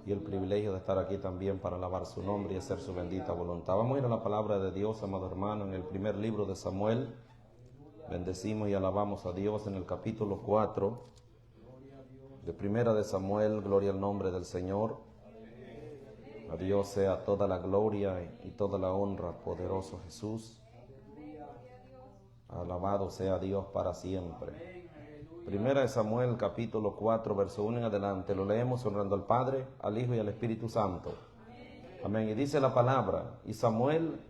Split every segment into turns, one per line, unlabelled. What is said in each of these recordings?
y el privilegio de estar aquí también para alabar su nombre y hacer su bendita voluntad. Vamos a ir a la palabra de Dios, amado hermano, en el primer libro de Samuel. Bendecimos y alabamos a Dios en el capítulo 4 de Primera de Samuel. Gloria al nombre del Señor. A Dios sea toda la gloria y toda la honra, poderoso Jesús. Alabado sea Dios para siempre. Primera de Samuel, capítulo 4, verso 1 en adelante. Lo leemos honrando al Padre, al Hijo y al Espíritu Santo. Amén. Y dice la palabra: y Samuel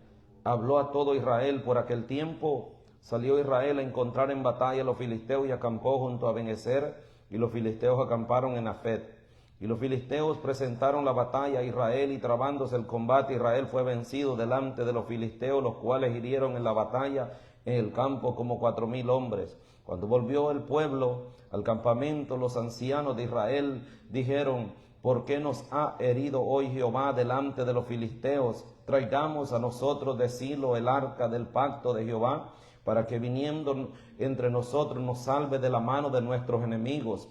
habló a todo Israel. Por aquel tiempo salió Israel a encontrar en batalla a los filisteos y acampó junto a Ben-ezer, y los filisteos acamparon en Afet. Y los filisteos presentaron la batalla a Israel, y trabándose el combate, Israel fue vencido delante de los filisteos, los cuales hirieron en la batalla en el campo como 4,000 hombres. Cuando volvió el pueblo al campamento, los ancianos de Israel dijeron: ¿por qué nos ha herido hoy Jehová delante de los filisteos? Traigamos a nosotros de Silo el arca del pacto de Jehová, para que viniendo entre nosotros nos salve de la mano de nuestros enemigos.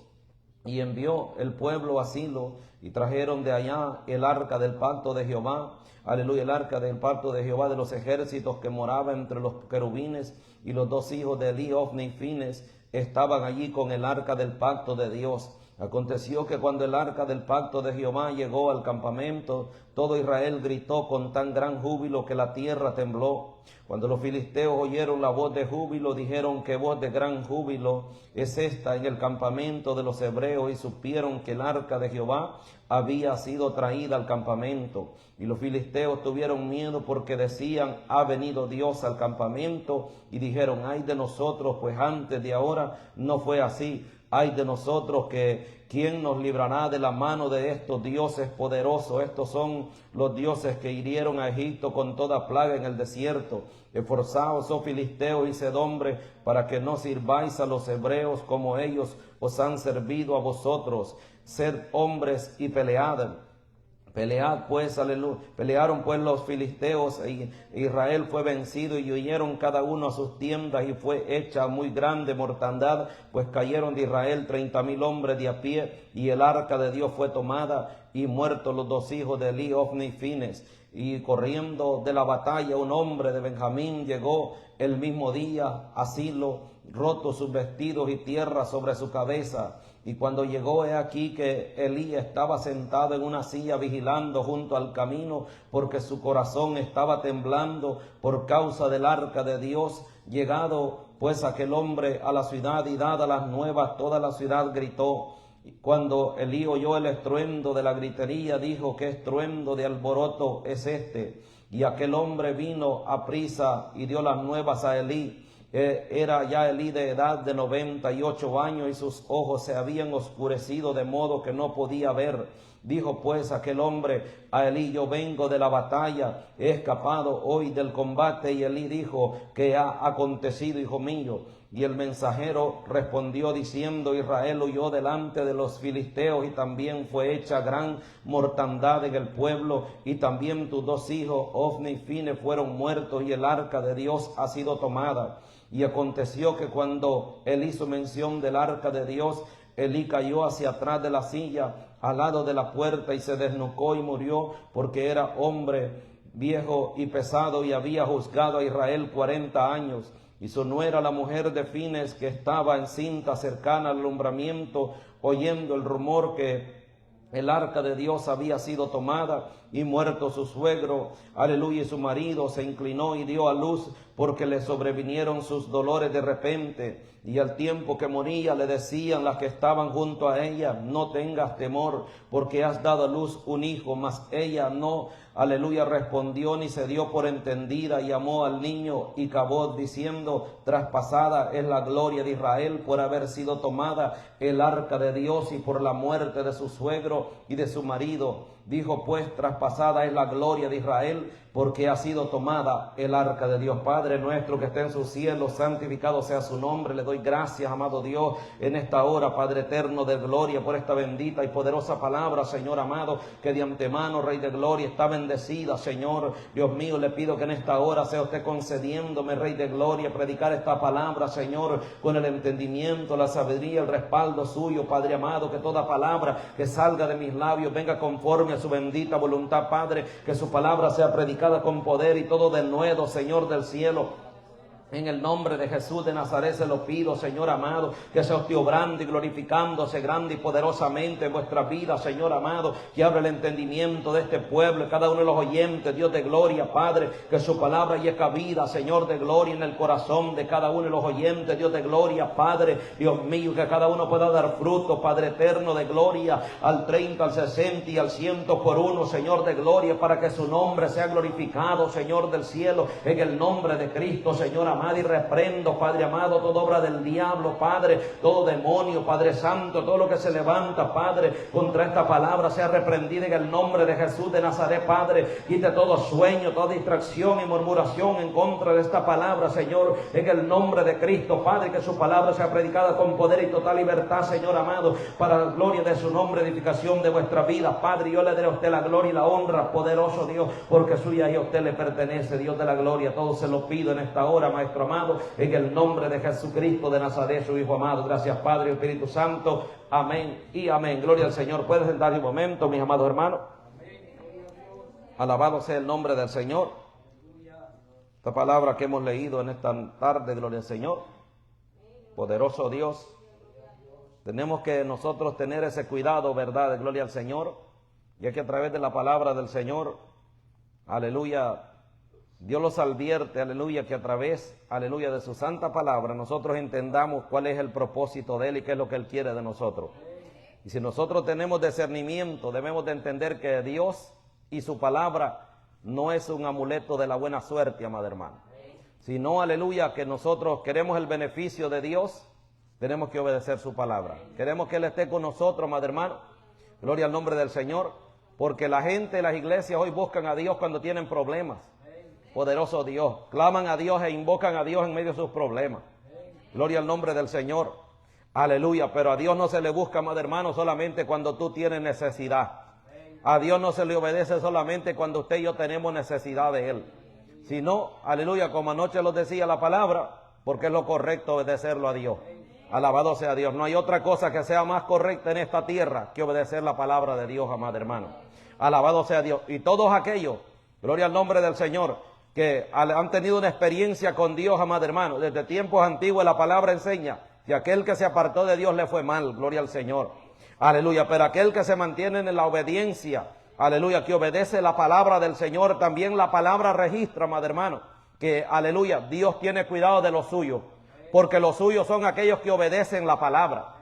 Y envió el pueblo a Silo, y trajeron de allá el arca del pacto de Jehová. Aleluya, el arca del pacto de Jehová de los ejércitos, que moraba entre los querubines, y los dos hijos de Elí, Ofni y Fines, estaban allí con el arca del pacto de Dios. Aconteció que cuando el arca del pacto de Jehová llegó al campamento, todo Israel gritó con tan gran júbilo que la tierra tembló. Cuando los filisteos oyeron la voz de júbilo, dijeron: ¿qué voz de gran júbilo es esta en el campamento de los hebreos? Y supieron que el arca de Jehová había sido traída al campamento. Y los filisteos tuvieron miedo, porque decían: ha venido Dios al campamento. Y dijeron: ay de nosotros, pues antes de ahora no fue así. Ay de nosotros, que ¿quién nos librará de la mano de estos dioses poderosos? Estos son los dioses que hirieron a Egipto con toda plaga en el desierto. Esforzaos, oh filisteos, y sed hombres, para que no sirváis a los hebreos como ellos os han servido a vosotros. Sed hombres y pelead. Pelead pues, aleluya. Pelearon pues los filisteos, e Israel fue vencido, y huyeron cada uno a sus tiendas, y fue hecha muy grande mortandad, pues cayeron de Israel 30,000 hombres de a pie, y el arca de Dios fue tomada, y muertos los dos hijos de Elí, Ofni y Fines. Y corriendo de la batalla, un hombre de Benjamín llegó el mismo día a Silo, roto sus vestidos y tierra sobre su cabeza. Y cuando llegó, he aquí que Elí estaba sentado en una silla vigilando junto al camino, porque su corazón estaba temblando por causa del arca de Dios. Llegado pues aquel hombre a la ciudad y dadas las nuevas, toda la ciudad gritó. Cuando Elí oyó el estruendo de la gritería, dijo: ¿qué estruendo de alboroto es este? Y aquel hombre vino a prisa y dio las nuevas a Elí. Era ya Elí de edad de 98 años, y sus ojos se habían oscurecido de modo que no podía ver. Dijo pues aquel hombre a Elí: yo vengo de la batalla, he escapado hoy del combate. Y Elí dijo: ¿qué ha acontecido, hijo mío? Y el mensajero respondió diciendo: Israel huyó delante de los filisteos, y también fue hecha gran mortandad en el pueblo, y también tus dos hijos, Ofni y Fines, fueron muertos, y el arca de Dios ha sido tomada. Y aconteció que cuando él hizo mención del arca de Dios, Elí cayó hacia atrás de la silla, al lado de la puerta, y se desnucó y murió, porque era hombre viejo y pesado, y había juzgado a Israel 40 años. Y su nuera, la mujer de Fines, que estaba encinta cercana al alumbramiento, oyendo el rumor que el arca de Dios había sido tomada, y muerto su suegro, aleluya, y su marido, se inclinó y dio a luz, porque le sobrevinieron sus dolores de repente. Y al tiempo que moría, le decían las que estaban junto a ella: no tengas temor, porque has dado a luz un hijo. Mas ella no, aleluya, respondió ni se dio por entendida, y amó al niño y cavó, diciendo: traspasada es la gloria de Israel por haber sido tomada el arca de Dios, y por la muerte de su suegro y de su marido. Dijo pues: traspasada es la gloria de Israel porque ha sido tomada el arca de Dios. Padre nuestro que está en sus cielos, santificado sea su nombre. Le doy gracias, amado Dios, en esta hora, Padre eterno de gloria, por esta bendita y poderosa palabra, Señor amado, que de antemano, Rey de gloria, está bendecida, Señor. Dios mío, le pido que en esta hora sea usted concediéndome, Rey de gloria, predicar esta palabra, Señor, con el entendimiento, la sabiduría, el respaldo suyo, Padre amado, que toda palabra que salga de mis labios venga conforme a su bendita voluntad, Padre, que su palabra sea predicada con poder y todo denuedo, Señor del cielo. En el nombre de Jesús de Nazaret se lo pido, Señor amado, que sea usted obrando y glorificándose grande y poderosamente en vuestra vida, Señor amado, que abra el entendimiento de este pueblo, cada uno de los oyentes, Dios de gloria, Padre, que su palabra llegue cabida, Señor de gloria, en el corazón de cada uno de los oyentes, Dios de gloria, Padre, Dios mío, que cada uno pueda dar fruto, Padre eterno de gloria, al 30, al 60 y al 100 por uno, Señor de gloria, para que su nombre sea glorificado, Señor del cielo, en el nombre de Cristo, Señor amado. Y reprendo, Padre amado, toda obra del diablo, Padre, todo demonio, Padre santo, todo lo que se levanta, Padre, contra esta palabra, sea reprendido en el nombre de Jesús de Nazaret, Padre. Quite todo sueño, toda distracción y murmuración en contra de esta palabra, Señor, en el nombre de Cristo, Padre, que su palabra sea predicada con poder y total libertad, Señor amado, para la gloria de su nombre, edificación de vuestra vida, Padre. Yo le daré a usted la gloria y la honra, poderoso Dios, porque suya y a usted le pertenece, Dios de la gloria. Todo se lo pido en esta hora, Maestro amado, en el nombre de Jesucristo de Nazaret, su Hijo amado. Gracias, Padre y Espíritu Santo. Amén y amén. Gloria al Señor. Pueden sentarse un momento, mis amados hermanos. Alabado sea el nombre del Señor. Esta palabra que hemos leído en esta tarde, gloria al Señor. Poderoso Dios. Tenemos que nosotros tener ese cuidado, verdad, gloria al Señor. Ya que a través de la palabra del Señor, aleluya, Dios los advierte, aleluya, que a través, aleluya, de su santa palabra nosotros entendamos cuál es el propósito de Él y qué es lo que Él quiere de nosotros. Y si nosotros tenemos discernimiento, debemos de entender que Dios y su palabra no es un amuleto de la buena suerte, amado hermano. Sino, aleluya, que nosotros queremos el beneficio de Dios, tenemos que obedecer su palabra. Queremos que Él esté con nosotros, amado hermano. Gloria al nombre del Señor, porque la gente, las iglesias hoy buscan a Dios cuando tienen problemas. Poderoso Dios, claman a Dios e invocan a Dios en medio de sus problemas. Gloria al nombre del Señor. Aleluya, pero a Dios no se le busca, amado hermano, solamente cuando tú tienes necesidad. A Dios no se le obedece solamente cuando usted y yo tenemos necesidad de Él. Sino, aleluya, como anoche lo decía la palabra, porque es lo correcto obedecerlo a Dios. Alabado sea Dios. No hay otra cosa que sea más correcta en esta tierra que obedecer la palabra de Dios, amado hermano. Alabado sea Dios. Y todos aquellos, gloria al nombre del Señor, que han tenido una experiencia con Dios, amado hermano, desde tiempos antiguos la palabra enseña que aquel que se apartó de Dios le fue mal, gloria al Señor, aleluya, pero aquel que se mantiene en la obediencia, aleluya, que obedece la palabra del Señor, también la palabra registra, amado hermano, que, aleluya, Dios tiene cuidado de los suyos, porque los suyos son aquellos que obedecen la palabra,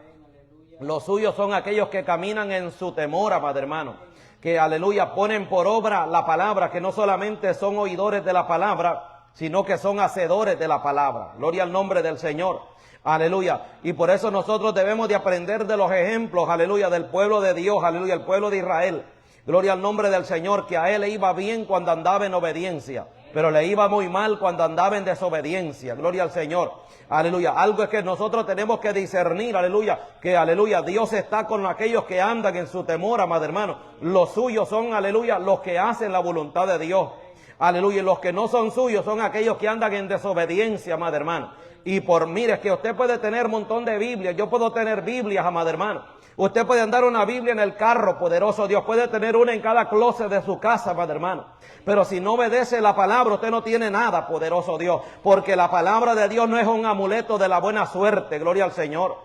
los suyos son aquellos que caminan en su temor, amado hermano, que, aleluya, ponen por obra la palabra, que no solamente son oidores de la palabra, sino que son hacedores de la palabra. Gloria al nombre del Señor. Aleluya. Y por eso nosotros debemos de aprender de los ejemplos, aleluya, del pueblo de Dios, aleluya, el pueblo de Israel. Gloria al nombre del Señor, que a él le iba bien cuando andaba en obediencia, pero le iba muy mal cuando andaba en desobediencia. Gloria al Señor. Aleluya. Algo es que nosotros tenemos que discernir, aleluya, que aleluya, Dios está con aquellos que andan en su temor, amado hermano. Los suyos son, aleluya, los que hacen la voluntad de Dios. Aleluya. Y los que no son suyos son aquellos que andan en desobediencia, amado hermano. Y mire, es que usted puede tener un montón de Biblias. Yo puedo tener Biblias, amado hermano. Usted puede andar una Biblia en el carro, poderoso Dios. Puede tener una en cada closet de su casa, amado hermano. Pero si no obedece la palabra, usted no tiene nada, poderoso Dios. Porque la palabra de Dios no es un amuleto de la buena suerte. Gloria al Señor.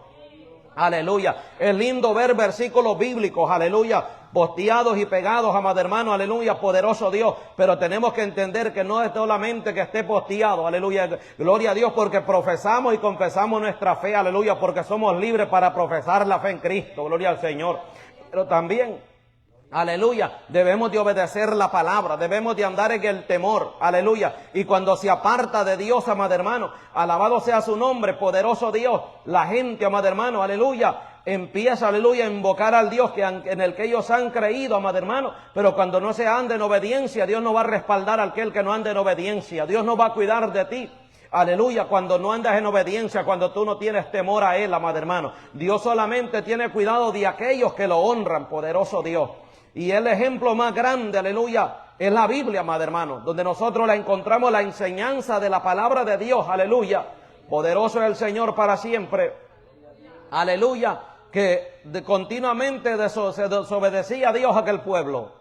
Aleluya. Es lindo ver versículos bíblicos, aleluya, posteados y pegados, amado hermano, aleluya, poderoso Dios. Pero tenemos que entender que no es solamente que esté posteado, aleluya, gloria a Dios, porque profesamos y confesamos nuestra fe, aleluya, porque somos libres para profesar la fe en Cristo, gloria al Señor. Pero también, aleluya, debemos de obedecer la palabra, debemos de andar en el temor, aleluya. Y cuando se aparta de Dios, amado hermano, alabado sea su nombre, poderoso Dios, la gente, amado hermano, aleluya, empieza, aleluya, a invocar al Dios en el que ellos han creído, amado hermano, pero cuando no se anda en obediencia, Dios no va a respaldar a aquel que no anda en obediencia. Dios no va a cuidar de ti. Aleluya, cuando no andas en obediencia, cuando tú no tienes temor a Él, amado hermano. Dios solamente tiene cuidado de aquellos que lo honran, poderoso Dios. Y el ejemplo más grande, aleluya, es la Biblia, amado hermano, donde nosotros la encontramos la enseñanza de la palabra de Dios, aleluya. Poderoso es el Señor para siempre, aleluya, que continuamente se desobedecía a Dios aquel pueblo,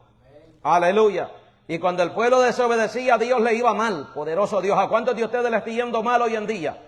aleluya. Y cuando el pueblo desobedecía a Dios le iba mal, poderoso Dios. ¿A cuántos de ustedes le está yendo mal hoy en día?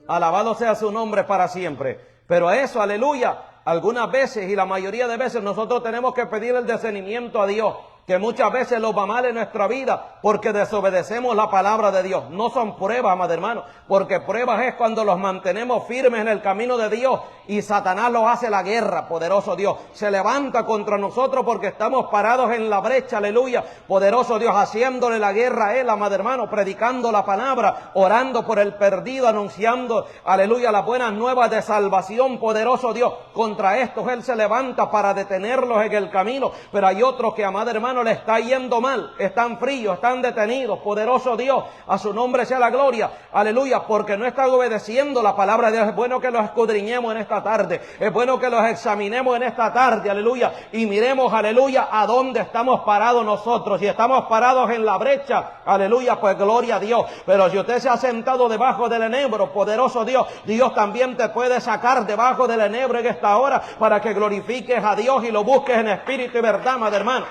Alabado sea su nombre para siempre. Pero eso, aleluya, algunas veces y la mayoría de veces nosotros tenemos que pedir el discernimiento a Dios, que muchas veces nos va mal en nuestra vida porque desobedecemos la palabra de Dios. No son pruebas, amado hermano, porque pruebas es cuando los mantenemos firmes en el camino de Dios y Satanás lo hace la guerra, poderoso Dios. Se levanta contra nosotros porque estamos parados en la brecha, aleluya, poderoso Dios, haciéndole la guerra a Él, amado hermano, predicando la palabra, orando por el perdido, anunciando, aleluya, las buenas nuevas de salvación, poderoso Dios. Contra estos Él se levanta para detenerlos en el camino, pero hay otros que, amado hermano, le está yendo mal, están fríos, están detenidos, poderoso Dios, a su nombre sea la gloria, aleluya, porque no están obedeciendo la palabra de Dios. Es bueno que los escudriñemos en esta tarde, es bueno que los examinemos en esta tarde, aleluya, y miremos, aleluya, a dónde estamos parados nosotros. Si estamos parados en la brecha, aleluya, pues gloria a Dios. Pero si usted se ha sentado debajo del enebro, poderoso Dios, Dios también te puede sacar debajo del enebro en esta hora para que glorifiques a Dios y lo busques en espíritu y verdad, amado hermano.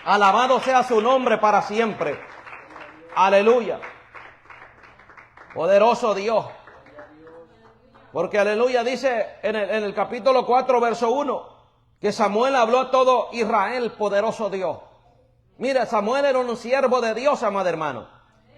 Alabado sea su nombre para siempre. Aleluya. Poderoso Dios. Porque aleluya dice en el capítulo 4, verso 1, que Samuel habló a todo Israel, poderoso Dios. Mira, Samuel era un siervo de Dios, amado hermano.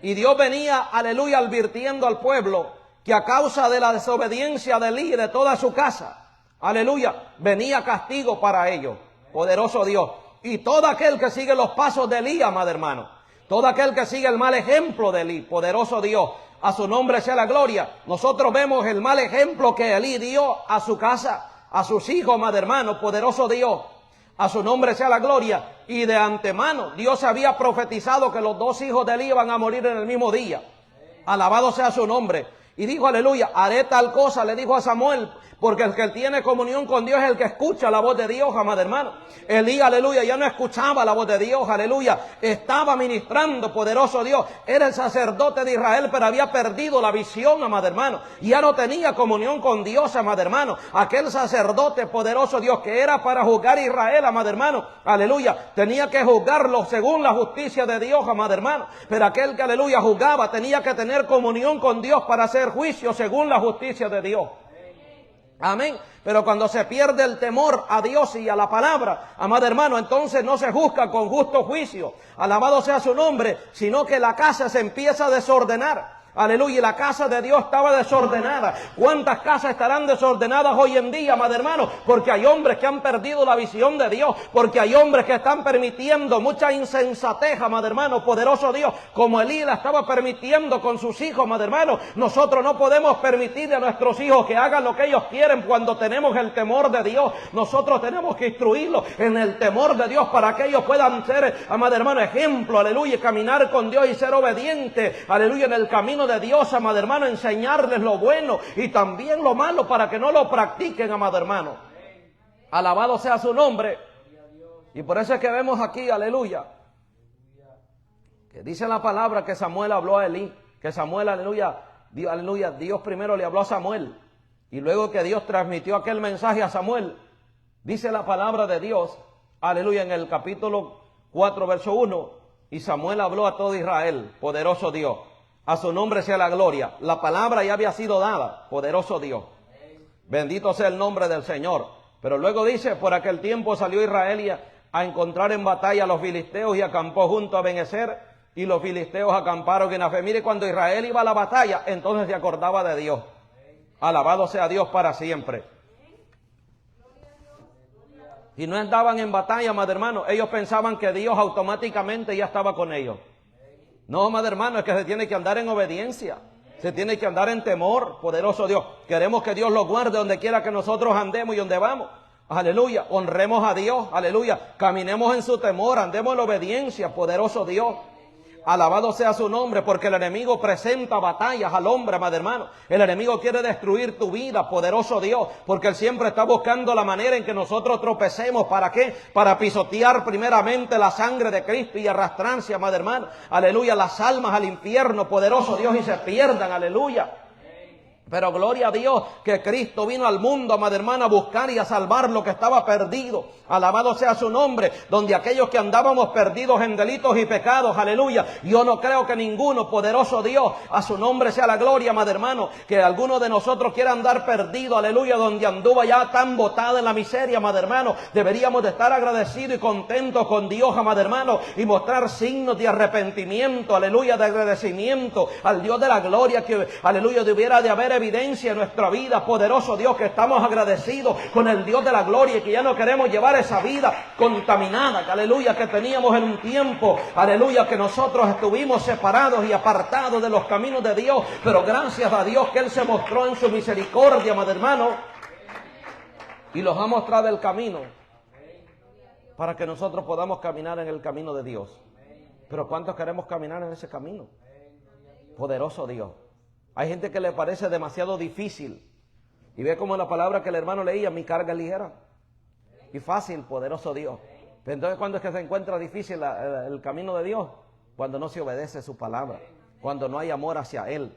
Y Dios venía, aleluya, advirtiendo al pueblo que a causa de la desobediencia de Elí y de toda su casa, aleluya, venía castigo para ellos. Poderoso Dios. Y todo aquel que sigue los pasos de Elí, amado hermano, todo aquel que sigue el mal ejemplo de Elí, poderoso Dios, a su nombre sea la gloria. Nosotros vemos el mal ejemplo que Elí dio a su casa, a sus hijos, amado hermano, poderoso Dios, a su nombre sea la gloria. Y de antemano Dios había profetizado que los dos hijos de Elí iban a morir en el mismo día. Alabado sea su nombre. Y dijo, aleluya, haré tal cosa, le dijo a Samuel, porque el que tiene comunión con Dios es el que escucha la voz de Dios, amado hermano. Elí, aleluya, ya no escuchaba la voz de Dios, aleluya, estaba ministrando, poderoso Dios. Era el sacerdote de Israel, pero había perdido la visión, amado hermano. Ya no tenía comunión con Dios, amado hermano. Aquel sacerdote, poderoso Dios, que era para juzgar a Israel, amado hermano, aleluya, tenía que juzgarlo según la justicia de Dios, amado hermano. Pero aquel que, aleluya, juzgaba, tenía que tener comunión con Dios para hacer juicio según la justicia de Dios. Amén. Pero cuando se pierde el temor a Dios y a la palabra, amado hermano, entonces no se juzga con justo juicio. Alabado sea su nombre, sino que la casa se empieza a desordenar. Aleluya, y la casa de Dios estaba desordenada. ¿Cuántas casas estarán desordenadas hoy en día, amado hermano? Porque hay hombres que han perdido la visión de Dios, porque hay hombres que están permitiendo mucha insensatez, amado hermano, poderoso Dios, como Elí la estaba permitiendo con sus hijos, amado hermano. Nosotros no podemos permitirle a nuestros hijos que hagan lo que ellos quieren cuando tenemos el temor de Dios. Nosotros tenemos que instruirlos en el temor de Dios para que ellos puedan ser, amado hermano, ejemplo, aleluya, y caminar con Dios y ser obedientes, aleluya, en el camino de Dios, amado hermano, enseñarles lo bueno y también lo malo para que no lo practiquen, amado hermano. Alabado sea su nombre. Y por eso es que vemos aquí, aleluya, que dice la palabra que Samuel habló a Elí, que Samuel, aleluya, Dios primero le habló a Samuel y luego que Dios transmitió aquel mensaje a Samuel, dice la palabra de Dios, aleluya, en el capítulo 4, verso 1, y Samuel habló a todo Israel, poderoso Dios. A su nombre sea la gloria. La palabra ya había sido dada, poderoso Dios. Bendito sea el nombre del Señor. Pero luego dice, por aquel tiempo salió Israel a encontrar en batalla a los filisteos y acampó junto a Benezer, y los filisteos acamparon en Afé. Mire, cuando Israel iba a la batalla, entonces se acordaba de Dios. Alabado sea Dios para siempre. Y no andaban en batalla, amado hermano. Ellos pensaban que Dios automáticamente ya estaba con ellos. No, amado hermano, es que se tiene que andar en obediencia. Se tiene que andar en temor, poderoso Dios. Queremos que Dios lo guarde donde quiera que nosotros andemos y donde vamos. Aleluya, honremos a Dios, aleluya. Caminemos en su temor, andemos en la obediencia, poderoso Dios. Alabado sea su nombre, porque el enemigo presenta batallas al hombre, amado hermano. El enemigo quiere destruir tu vida, poderoso Dios, porque él siempre está buscando la manera en que nosotros tropecemos. ¿Para qué? Para pisotear primeramente la sangre de Cristo y arrastrarse, amado hermano. Aleluya, las almas al infierno, poderoso Dios, y se pierdan, aleluya. Pero gloria a Dios que Cristo vino al mundo, amada hermana, a buscar y a salvar lo que estaba perdido. Alabado sea su nombre, donde aquellos que andábamos perdidos en delitos y pecados, aleluya. Yo no creo que ninguno, poderoso Dios, a su nombre sea la gloria, amada hermano, que alguno de nosotros quiera andar perdido, aleluya, donde anduvo ya tan botado en la miseria, amada hermano. Deberíamos de estar agradecidos y contentos con Dios, amada hermano, y mostrar signos de arrepentimiento, aleluya, de agradecimiento al Dios de la gloria, que, aleluya, debiera de haber evidencia en nuestra vida, poderoso Dios, que estamos agradecidos con el Dios de la gloria y que ya no queremos llevar esa vida contaminada, que, aleluya, que teníamos en un tiempo, aleluya, que nosotros estuvimos separados y apartados de los caminos de Dios, pero gracias a Dios que Él se mostró en su misericordia, amado hermano, y nos ha mostrado el camino para que nosotros podamos caminar en el camino de Dios. Pero ¿cuántos queremos caminar en ese camino? Poderoso Dios. Hay gente que le parece demasiado difícil. Y ve como la palabra que el hermano leía, mi carga es ligera y fácil, poderoso Dios. Pero entonces, ¿cuándo es que se encuentra difícil el camino de Dios? Cuando no se obedece su palabra, cuando no hay amor hacia Él,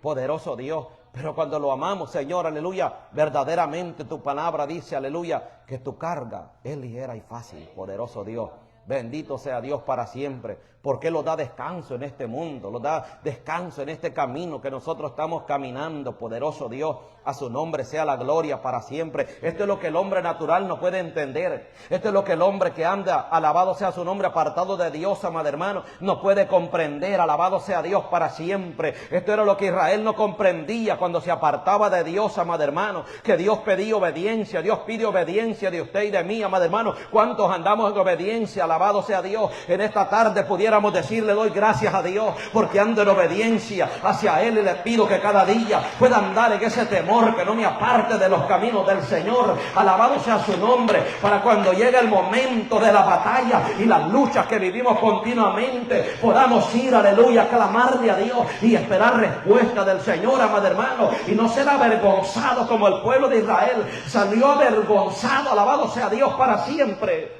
poderoso Dios. Pero cuando lo amamos, Señor, aleluya, verdaderamente tu palabra dice, aleluya, que tu carga es ligera y fácil, poderoso Dios. Bendito sea Dios para siempre, porque Él nos da descanso en este mundo, nos da descanso en este camino que nosotros estamos caminando, poderoso Dios. A su nombre sea la gloria para siempre. Esto es lo que el hombre natural no puede entender. Esto es lo que el hombre que anda, alabado sea su nombre, apartado de Dios, amado hermano, no puede comprender. Alabado sea Dios para siempre. Esto era lo que Israel no comprendía cuando se apartaba de Dios, amado hermano, que Dios pedía obediencia. Dios pide obediencia de usted y de mí, amado hermano. ¿Cuántos andamos en obediencia? Alabado sea Dios. En esta tarde pudiéramos decirle, doy gracias a Dios porque ando en obediencia hacia Él, y le pido que cada día pueda andar en ese temor, que no me aparte de los caminos del Señor. Alabado sea su nombre, para cuando llegue el momento de la batalla y las luchas que vivimos continuamente, podamos ir, aleluya, a clamarle a Dios y esperar respuesta del Señor, amado hermano, y no ser avergonzado como el pueblo de Israel salió avergonzado. Alabado sea Dios para siempre.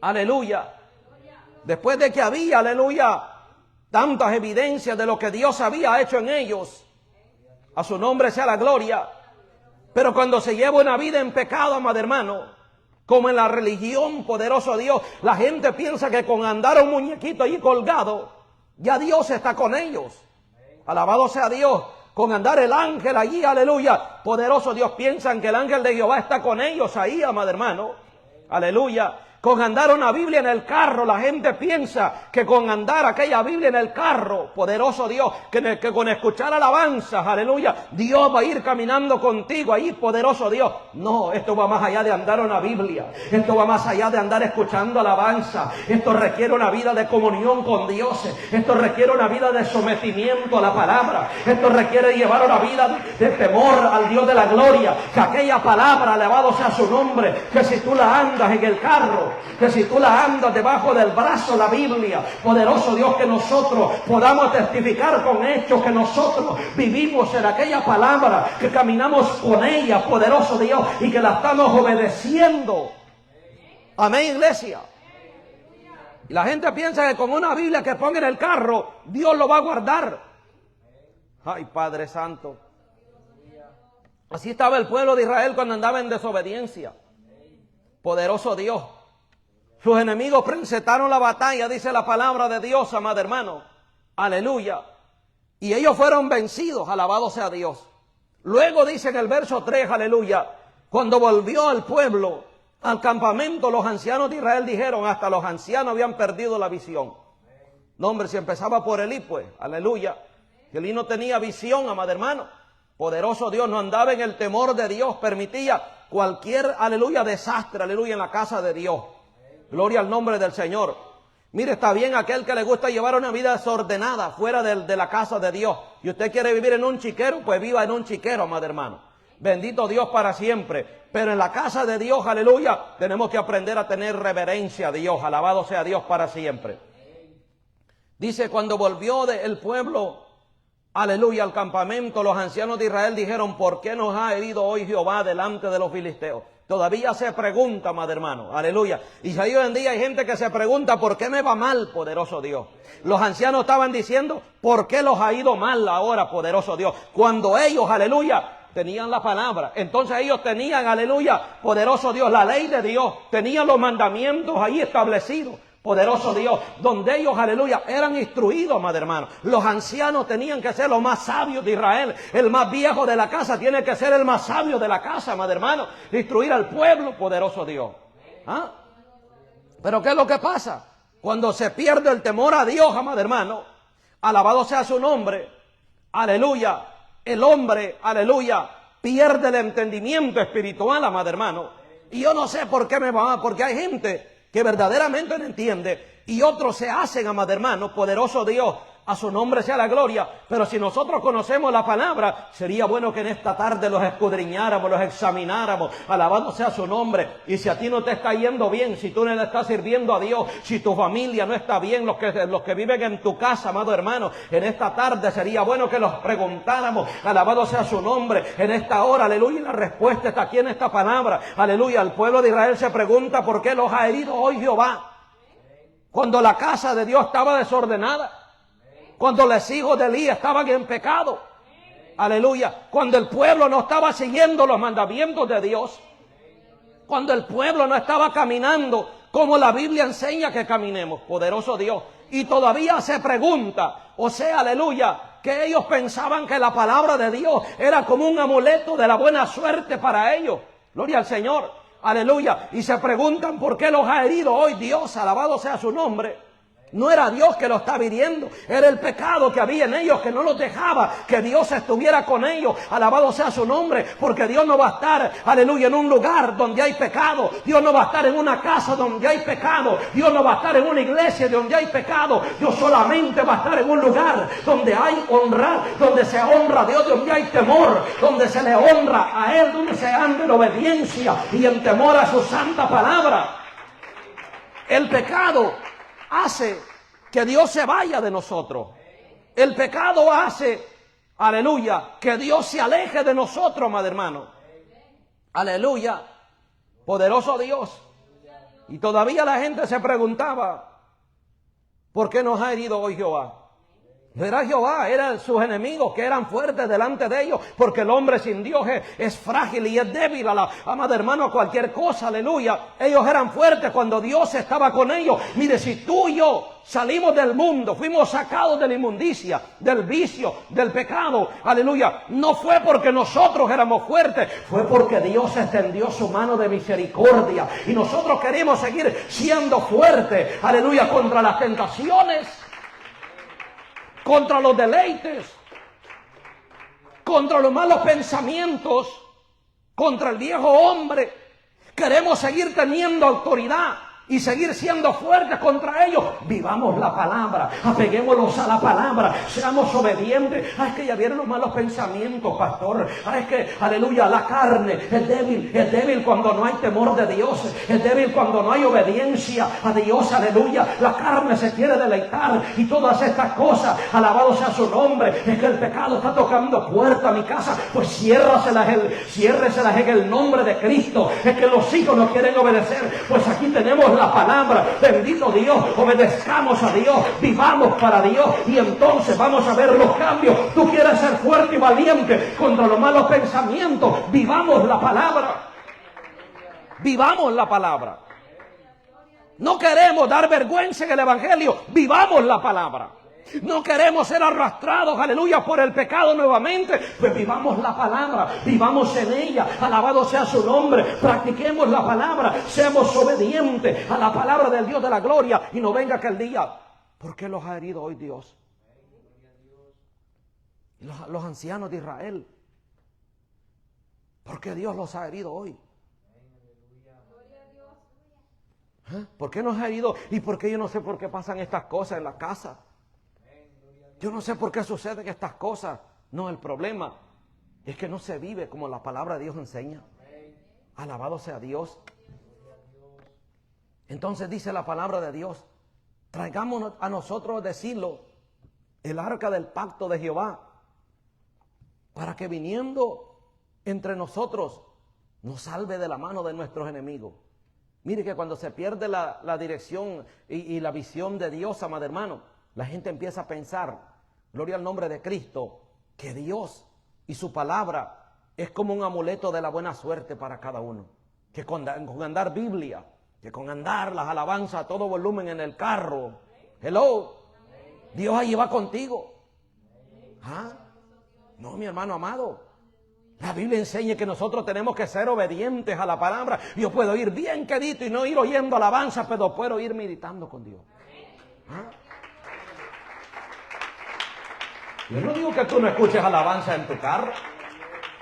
Aleluya. Después de que había, aleluya, tantas evidencias de lo que Dios había hecho en ellos, a su nombre sea la gloria. Pero cuando se lleva una vida en pecado, amado hermano, como en la religión, poderoso Dios, la gente piensa que con andar un muñequito allí colgado, ya Dios está con ellos. Alabado sea Dios. Con andar el ángel allí, aleluya, poderoso Dios, piensan que el ángel de Jehová está con ellos ahí, amado hermano. Aleluya. Con andar una Biblia en el carro, la gente piensa que con andar aquella Biblia en el carro, poderoso Dios, que con escuchar alabanzas, aleluya, Dios va a ir caminando contigo ahí, poderoso Dios. No, esto va más allá de andar una Biblia. Esto va más allá de andar escuchando alabanza. Esto requiere una vida de comunión con Dios. Esto requiere una vida de sometimiento a la palabra. Esto requiere llevar una vida de temor al Dios de la gloria. Que aquella palabra, alabado sea su nombre, que si tú la andas en el carro, que si tú la andas debajo del brazo, la Biblia, poderoso Dios, que nosotros podamos testificar con hechos que nosotros vivimos en aquella palabra, que caminamos con ella, poderoso Dios, y que la estamos obedeciendo. Amén, iglesia. Y la gente piensa que con una Biblia que ponga en el carro, Dios lo va a guardar. Ay, Padre Santo. Así estaba el pueblo de Israel cuando andaba en desobediencia. Poderoso Dios. Sus enemigos presentaron la batalla, dice la palabra de Dios, amado hermano. Aleluya. Y ellos fueron vencidos, alabado sea Dios. Luego dice en el verso 3, aleluya, cuando volvió el pueblo al campamento, los ancianos de Israel dijeron, hasta los ancianos habían perdido la visión. No, hombre, si empezaba por Elí, pues, aleluya. Elí no tenía visión, amado hermano. Poderoso Dios, no andaba en el temor de Dios, permitía cualquier, aleluya, desastre, aleluya, en la casa de Dios. Gloria al nombre del Señor. Mire, está bien aquel que le gusta llevar una vida desordenada fuera de la casa de Dios. Y usted quiere vivir en un chiquero, pues viva en un chiquero, amado hermano. Bendito Dios para siempre. Pero en la casa de Dios, aleluya, tenemos que aprender a tener reverencia a Dios. Alabado sea Dios para siempre. Dice, cuando volvió el pueblo, aleluya, al campamento, los ancianos de Israel dijeron, ¿por qué nos ha herido hoy Jehová delante de los filisteos? Todavía se pregunta, amado hermano, aleluya. Y hoy en día hay gente que se pregunta, ¿por qué me va mal, poderoso Dios? Los ancianos estaban diciendo, ¿por qué los ha ido mal ahora, poderoso Dios? Cuando ellos, aleluya, tenían la palabra. Entonces ellos tenían, aleluya, poderoso Dios, la ley de Dios. Tenían los mandamientos ahí establecidos. Poderoso Dios, donde ellos, aleluya, eran instruidos, amado hermano. Los ancianos tenían que ser los más sabios de Israel. El más viejo de la casa tiene que ser el más sabio de la casa, amado hermano. Instruir al pueblo, poderoso Dios. ¿Ah? Pero ¿qué es lo que pasa? Cuando se pierde el temor a Dios, amado hermano, alabado sea su nombre, aleluya, el hombre, aleluya, pierde el entendimiento espiritual, amado hermano. Y yo no sé por qué me va, porque hay gente que verdaderamente no entiende, y otros se hacen, amado hermano, poderoso Dios, a su nombre sea la gloria. Pero si nosotros conocemos la palabra, sería bueno que en esta tarde los escudriñáramos, los examináramos, alabado sea su nombre. Y si a ti no te está yendo bien, si tú no le estás sirviendo a Dios, si tu familia no está bien, los que viven en tu casa, amado hermano, en esta tarde sería bueno que los preguntáramos, alabado sea su nombre, en esta hora, aleluya. Y la respuesta está aquí en esta palabra, aleluya. El pueblo de Israel se pregunta, ¿por qué los ha herido hoy Jehová? Cuando la casa de Dios estaba desordenada, cuando los hijos de Elías estaban en pecado, aleluya, cuando el pueblo no estaba siguiendo los mandamientos de Dios, cuando el pueblo no estaba caminando como la Biblia enseña que caminemos, poderoso Dios, y todavía se pregunta, o sea, aleluya, que ellos pensaban que la palabra de Dios era como un amuleto de la buena suerte para ellos, gloria al Señor, aleluya, y se preguntan por qué los ha herido hoy Dios, alabado sea su nombre. No era Dios que lo estaba hiriendo, era el pecado que había en ellos que no los dejaba que Dios estuviera con ellos, alabado sea su nombre, porque Dios no va a estar, aleluya, en un lugar donde hay pecado, Dios no va a estar en una casa donde hay pecado, Dios no va a estar en una iglesia donde hay pecado, Dios solamente va a estar en un lugar donde hay honra, donde se honra a Dios, donde hay temor, donde se le honra a Él, donde se anda en obediencia y en temor a su santa palabra. El pecado hace que Dios se vaya de nosotros. El pecado hace, aleluya, que Dios se aleje de nosotros, amado hermano. Aleluya, poderoso Dios. Y todavía la gente se preguntaba, ¿por qué nos ha herido hoy Jehová? No era Jehová, eran sus enemigos que eran fuertes delante de ellos, porque el hombre sin Dios es frágil y es débil amado hermano, a cualquier cosa, aleluya. Ellos eran fuertes cuando Dios estaba con ellos. Mire, si tú y yo salimos del mundo, fuimos sacados de la inmundicia, del vicio, del pecado, aleluya, no fue porque nosotros éramos fuertes, fue porque Dios extendió su mano de misericordia, y nosotros queremos seguir siendo fuertes, aleluya, contra las tentaciones, contra los deleites, contra los malos pensamientos, contra el viejo hombre. Queremos seguir teniendo autoridad y seguir siendo fuertes contra ellos. Vivamos la palabra, apeguémonos a la palabra, seamos obedientes. Es que ya vieron los malos pensamientos, pastor. Es que, aleluya, la carne es débil cuando no hay temor de Dios, es débil cuando no hay obediencia a Dios, aleluya. La carne se quiere deleitar y todas estas cosas, alabado sea su nombre. Es que el pecado está tocando puerta a mi casa, pues ciérreselas en el nombre de Cristo. Es que los hijos no quieren obedecer, pues aquí tenemos la palabra. Bendito Dios, obedezcamos a Dios, vivamos para Dios, y entonces vamos a ver los cambios. Tú quieres ser fuerte y valiente contra los malos pensamientos, vivamos la palabra, vivamos la palabra. No queremos dar vergüenza en el evangelio, vivamos la palabra. No queremos ser arrastrados, aleluya, por el pecado nuevamente. Pues vivamos la palabra, vivamos en ella, alabado sea su nombre, practiquemos la palabra, seamos obedientes a la palabra del Dios de la gloria, y no venga aquel día, ¿por qué los ha herido hoy Dios? Los ancianos de Israel, ¿por qué Dios los ha herido hoy? ¿Por qué nos ha herido? ¿Y por qué yo no sé por qué pasan estas cosas en la casa?
Yo no sé por qué suceden estas cosas. No, el problema es que no se vive como la palabra de Dios enseña. Alabado sea Dios. Entonces dice la palabra de Dios, traigamos a nosotros de Silo el arca del pacto de Jehová, para que viniendo entre nosotros nos salve de la mano de nuestros enemigos. Mire que cuando se pierde la dirección y la visión de Dios, amado hermano, la gente empieza a pensar, gloria al nombre de Cristo, que Dios y su palabra es como un amuleto de la buena suerte para cada uno. Que con andar Biblia, que con andar las alabanzas a todo volumen en el carro, hello, Dios ahí va contigo. ¿Ah? No, mi hermano amado. La Biblia enseña que nosotros tenemos que ser obedientes a la palabra. Yo puedo ir bien quedito y no ir oyendo alabanza, pero puedo ir meditando con Dios. ¿Ah? Yo no digo que tú no escuches alabanza en tu carro.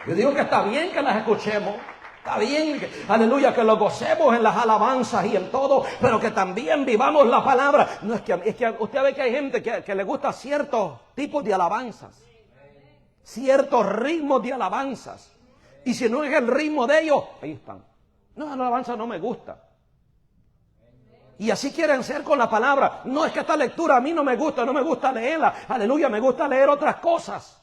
Yo digo que está bien que las escuchemos. Está bien, aleluya, que lo gocemos en las alabanzas y en todo, pero que también vivamos la palabra. No es que usted ve que hay gente que le gusta ciertos tipos de alabanzas, ciertos ritmos de alabanzas. Y si no es el ritmo de ellos, ahí están. No, la alabanza no me gusta. Y así quieren ser con la palabra. No, es que esta lectura a mí no me gusta leerla. Aleluya, me gusta leer otras cosas.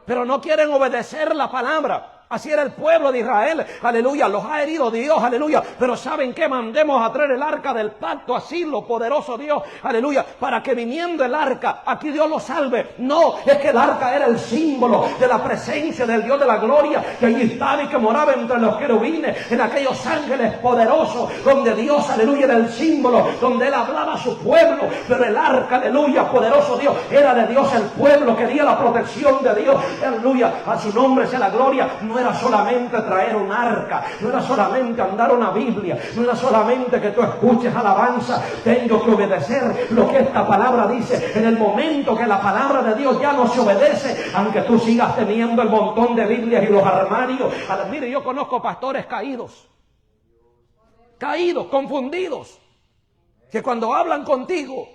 Pero no quieren obedecer la palabra. Así era el pueblo de Israel, aleluya, los ha herido Dios, aleluya, pero ¿saben qué? Mandemos a traer el arca del pacto, así lo poderoso Dios, aleluya, para que viniendo el arca, aquí Dios lo salve. No, es que el arca era el símbolo de la presencia del Dios de la gloria, que allí estaba y que moraba entre los querubines, en aquellos ángeles poderosos, donde Dios, aleluya, era el símbolo, donde Él hablaba a su pueblo, pero el arca, aleluya, poderoso Dios, era de Dios el pueblo, quería la protección de Dios, aleluya, a su nombre sea la gloria. No era solamente traer un arca, no era solamente andar una Biblia, no era solamente que tú escuches alabanza. Tengo que obedecer lo que esta palabra dice. En el momento que la palabra de Dios ya no se obedece, aunque tú sigas teniendo el montón de Biblias y los armarios. Mire, yo conozco pastores caídos, confundidos, que cuando hablan contigo,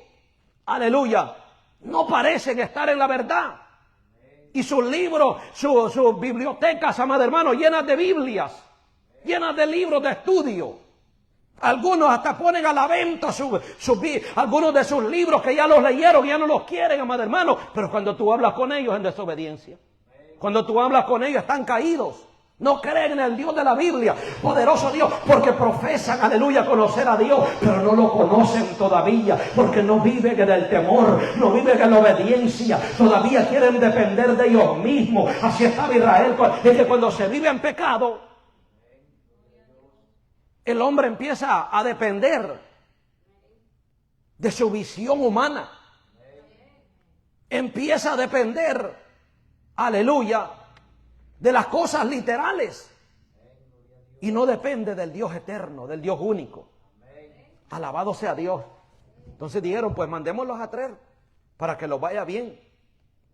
aleluya, no parecen estar en la verdad. Y sus libros, sus bibliotecas, amado hermano, llenas de Biblias, llenas de libros de estudio. Algunos hasta ponen a la venta algunos de sus libros que ya los leyeron, ya no los quieren, amado hermano. Pero cuando tú hablas con ellos en desobediencia, cuando tú hablas con ellos están caídos. No creen en el Dios de la Biblia, poderoso Dios, porque profesan, aleluya, conocer a Dios, pero no lo conocen todavía, porque no viven en el temor, no viven en la obediencia, todavía quieren depender de ellos mismos. Así estaba Israel, es que cuando se vive en pecado, el hombre empieza a depender de su visión humana, empieza a depender, aleluya, de las cosas literales y no depende del Dios eterno, del Dios único. Alabado sea Dios. Entonces dijeron, pues mandémoslos a traer para que los vaya bien.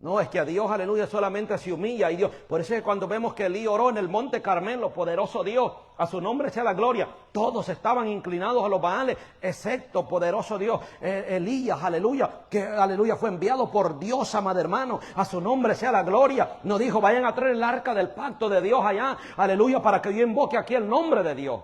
No, es que a Dios, aleluya, solamente se humilla y Dios. Por eso es que cuando vemos que Elí oró en el monte Carmelo, poderoso Dios, a su nombre sea la gloria, todos estaban inclinados a los Baales, excepto poderoso Dios, Elías, aleluya, que aleluya fue enviado por Dios, amado hermano, a su nombre sea la gloria. No dijo, vayan a traer el arca del pacto de Dios allá, aleluya, para que yo invoque aquí el nombre de Dios.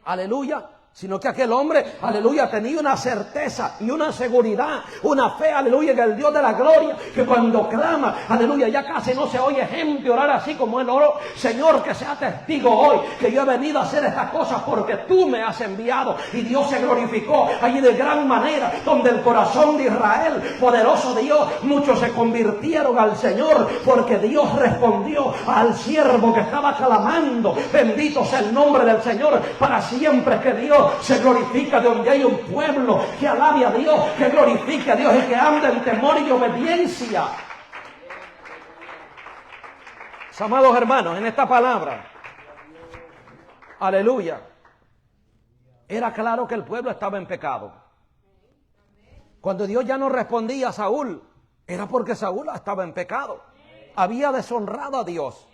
Aleluya. Sino que aquel hombre, aleluya, tenía una certeza y una seguridad, una fe, aleluya, en el Dios de la gloria, que cuando clama, aleluya, ya casi no se oye gente orar así como él oró. Señor, que sea testigo hoy que yo he venido a hacer estas cosas porque tú me has enviado. Y Dios se glorificó allí de gran manera, donde el corazón de Israel, poderoso Dios, muchos se convirtieron al Señor, porque Dios respondió al siervo que estaba clamando. Bendito sea el nombre del Señor para siempre. Que Dios se glorifica de donde hay un pueblo que alabe a Dios, que glorifique a Dios y que ande en temor y obediencia. Amados hermanos, en esta palabra, aleluya, era claro que el pueblo estaba en pecado. Cuando Dios ya no respondía a Saúl, era porque Saúl estaba en pecado, había deshonrado a Dios.